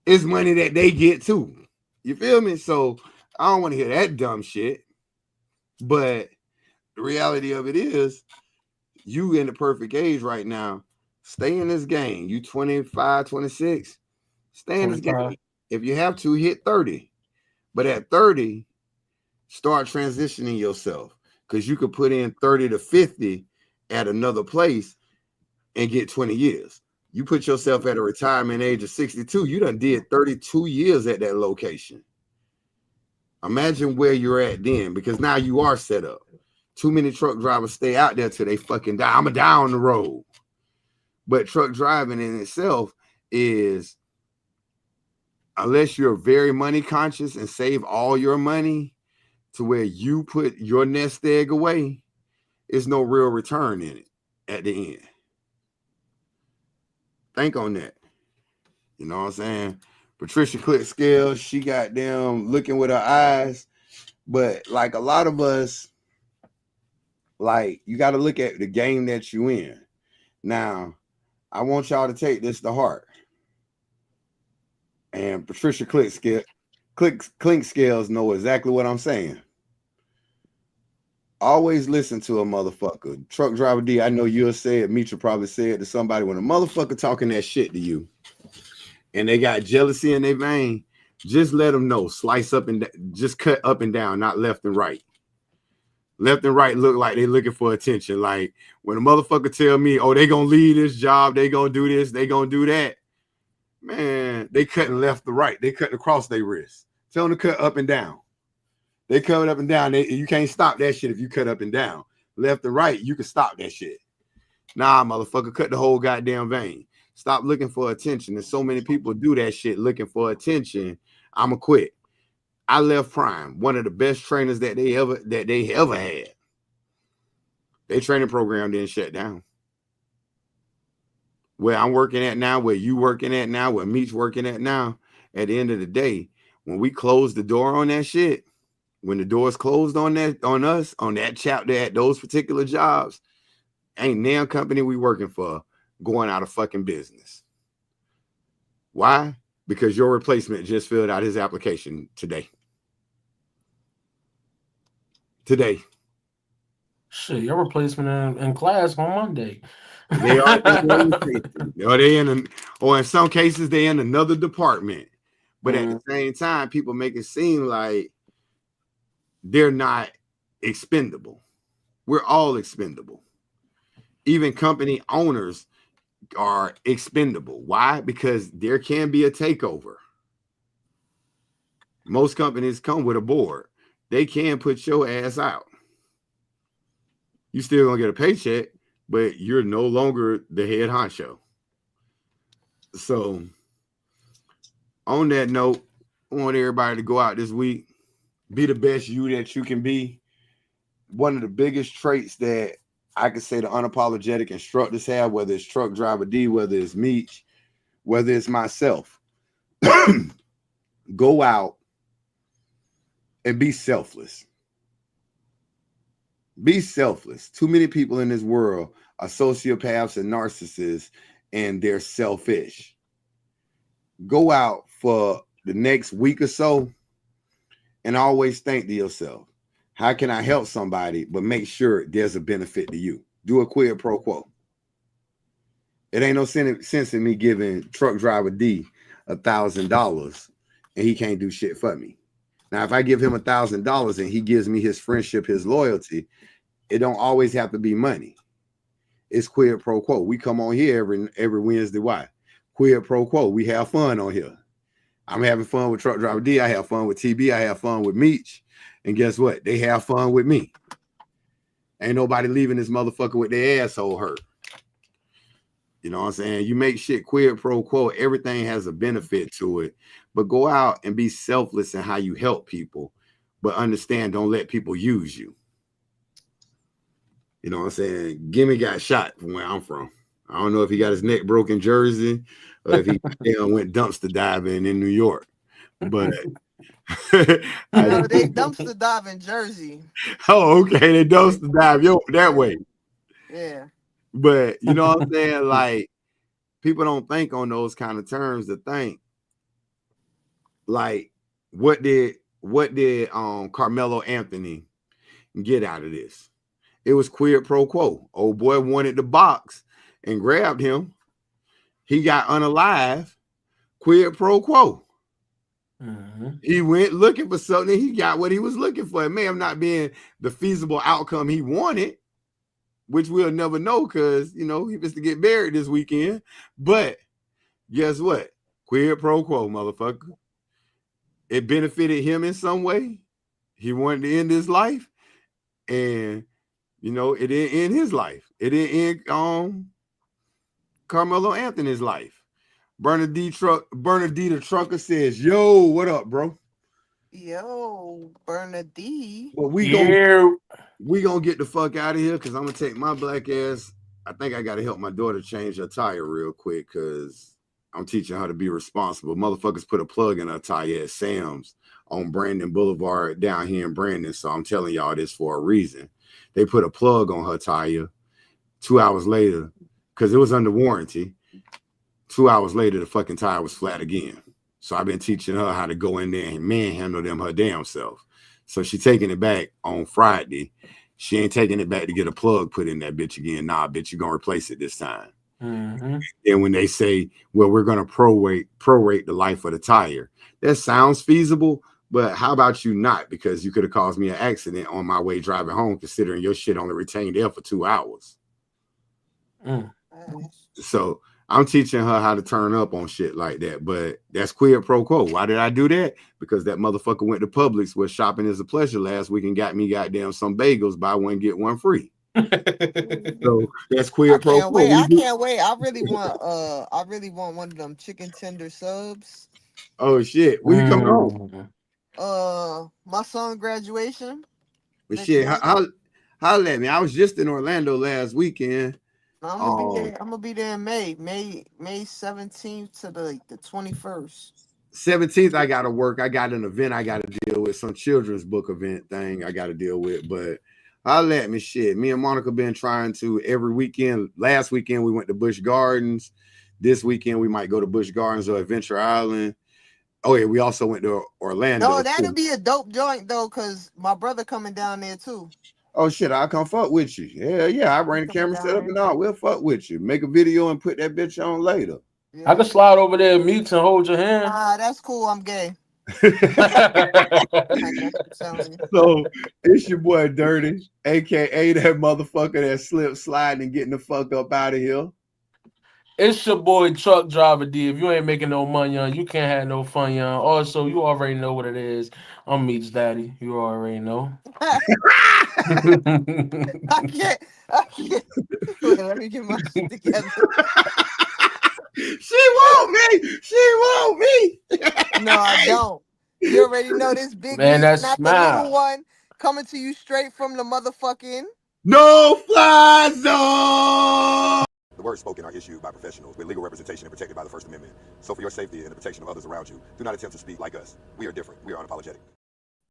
A: It's money that they get too. You feel me? So I don't want to hear that dumb shit. But the reality of it is, you in the perfect age right now. Stay in this game. You 25, 26. Stay in this game. If you have to, hit 30. But at 30, start transitioning yourself, because you could put in 30 to 50 at another place and get 20 years. You put yourself at a retirement age of 62, you done did 32 years at that location. Imagine where you're at then, because now you are set up. Too many truck drivers stay out there till they fucking die. I'm down the road. But truck driving in itself is, unless you're very money conscious and save all your money to where you put your nest egg away, there's no real return in it at the end. Think on that. You know what I'm saying? Patricia Click Scales, she got them looking with her eyes. But like a lot of us, like, you got to look at the game that you in. Now, I want y'all to take this to heart. And Patricia Clink Scales know exactly what I'm saying. Always listen to a motherfucker. Truck driver D, I know you'll say it. Mitra probably said to somebody, when a motherfucker talking that shit to you and they got jealousy in their vein, just let them know. Slice up and just cut up and down, not left and right. Left and right look like they looking for attention. Like when a motherfucker tell me, oh, they gonna leave this job, they gonna do this, they gonna do that. Man, they cutting left to right. They cutting across their wrist. Tell them to cut up and down. They cut up and down. You can't stop that shit if you cut up and down. Left and right, you can stop that shit. Nah, motherfucker, cut the whole goddamn vein. Stop looking for attention. And so many people do that shit looking for attention. I'ma quit. I left Prime, one of the best trainers that they ever had. Their training program didn't shut down. Where I'm working at now, where you working at now, where Meat's working at now, at the end of the day, when we close the door on that shit, When the doors closed on us, on that chapter at those particular jobs, ain't damn company we working for going out of fucking business. Why? Because your replacement just filled out his application today.
D: Shit, your replacement in class on Monday.
A: They are in orientation, or in some cases they in another department. But at the same time, people make it seem like they're not expendable. We're all expendable. Even company owners are expendable. Why? Because there can be a takeover. Most companies come with a board. They can put your ass out. You still gonna get a paycheck, but you're no longer the head honcho. So on that note, I want everybody to go out this week, be the best you that you can be. One of the biggest traits that I could say the unapologetic instructors have, whether it's Truck Driver D, whether it's Meech, whether it's myself, go out and be selfless. Be selfless. Too many people in this world are sociopaths and narcissists, and they're selfish. Go out for the next week or so and always think to yourself, how can I help somebody, but make sure there's a benefit to you? Do a quid pro quo. It ain't no sense in me giving Truck Driver D $1,000 and he can't do shit for me. Now, if I give him $1,000 and he gives me his friendship, his loyalty, it don't always have to be money. It's quid pro quo. We come on here every Wednesday. Why? Quid pro quo. We have fun on here. I'm having fun with Truck Driver D. I have fun with TB. I have fun with Meech. And guess what? They have fun with me. Ain't nobody leaving this motherfucker with their asshole hurt. You know what I'm saying? You make shit quid pro quo. Everything has a benefit to it. But go out and be selfless in how you help people. But understand, don't let people use you. You know what I'm saying? Gimme got shot from where I'm from. I don't know if he got his neck broken in Jersey or if he went dumpster diving in New York. But
C: no, they dumpster dive in Jersey.
A: Oh, okay. They dumpster dive that way.
C: Yeah.
A: But you know what I'm saying? Like, people don't think on those kind of terms to think. Like, what did Carmelo Anthony get out of this? It was quid pro quo. Old boy wanted the box and grabbed him. He got unalive. Quid pro quo. Mm-hmm. He went looking for something. He got what he was looking for. It may have not been the feasible outcome he wanted, which we'll never know because, he was to get buried this weekend. But guess what? Quid pro quo, motherfucker. It benefited him in some way. He wanted to end his life. And, it didn't end his life. It didn't end Carmelo Anthony's life. Bernadita the trucker says, yo, what up, bro?
C: Yo, Bernadette.
A: Well, we gonna get the fuck out of here because I'm gonna take my black ass. I think I gotta help my daughter change her tire real quick because I'm teaching her to be responsible. Motherfuckers put a plug in her tire at Sam's on Brandon Boulevard down here in Brandon. So I'm telling y'all this for a reason. They put a plug on her tire 2 hours later because it was under warranty. 2 hours later, the fucking tire was flat again. So I've been teaching her how to go in there and manhandle them her damn self. So she's taking it back on Friday. She ain't taking it back to get a plug put in that bitch again. Nah, bitch, you're going to replace it this time. Mm-hmm. And when they say, well, we're going to prorate the life of the tire, that sounds feasible, but how about you not? Because you could have caused me an accident on my way driving home, considering your shit only retained air for 2 hours. Mm. So I'm teaching her how to turn up on shit like that, but that's quid pro quo. Why did I do that? Because that motherfucker went to Publix where shopping is a pleasure last week and got me goddamn some bagels, buy one, get one free. So that's quid pro quo.
C: I can't wait. I really want one of them chicken tender subs.
A: Oh shit. When you coming home?
C: My son graduation.
A: But shit, holla at me. I was just in Orlando last weekend.
C: I'm gonna be there in May 17th to the 21st.
A: 17th, I gotta work. I got an event I gotta deal with, some children's book event thing I gotta deal with. But I'll let me shit. Me and Monica been trying to every weekend. Last weekend we went to Busch Gardens. This weekend we might go to Busch Gardens or Adventure Island. Oh yeah, we also went to Orlando.
C: No, that'll be a dope joint though, cause my brother coming down there too.
A: Oh shit, I'll come fuck with you. Yeah, I bring the camera set up and all. We'll fuck with you. Make a video and put that bitch on later.
C: Yeah.
D: I can slide over there, mute, and hold your hand.
C: That's cool. I'm gay.
A: So it's your boy Dirty, aka that motherfucker that slipped sliding and getting the fuck up out of here.
D: It's your boy Truck Driver D. If you ain't making no money, young, you can't have no fun, young. Also, you already know what it is. I'm Meats Daddy. You already know.
C: I can't. Wait, let me get my shit together.
A: She want me.
C: No, I don't. You already know this big
D: Man,
C: beat,
D: that's
C: not
D: smile.
C: the little one, coming to you straight from the motherfucking
A: No Fly Zone.
E: The words spoken are issued by professionals with legal representation and protected by the First Amendment. So for your safety and the protection of others around you, do not attempt to speak like us. We are different. We are unapologetic.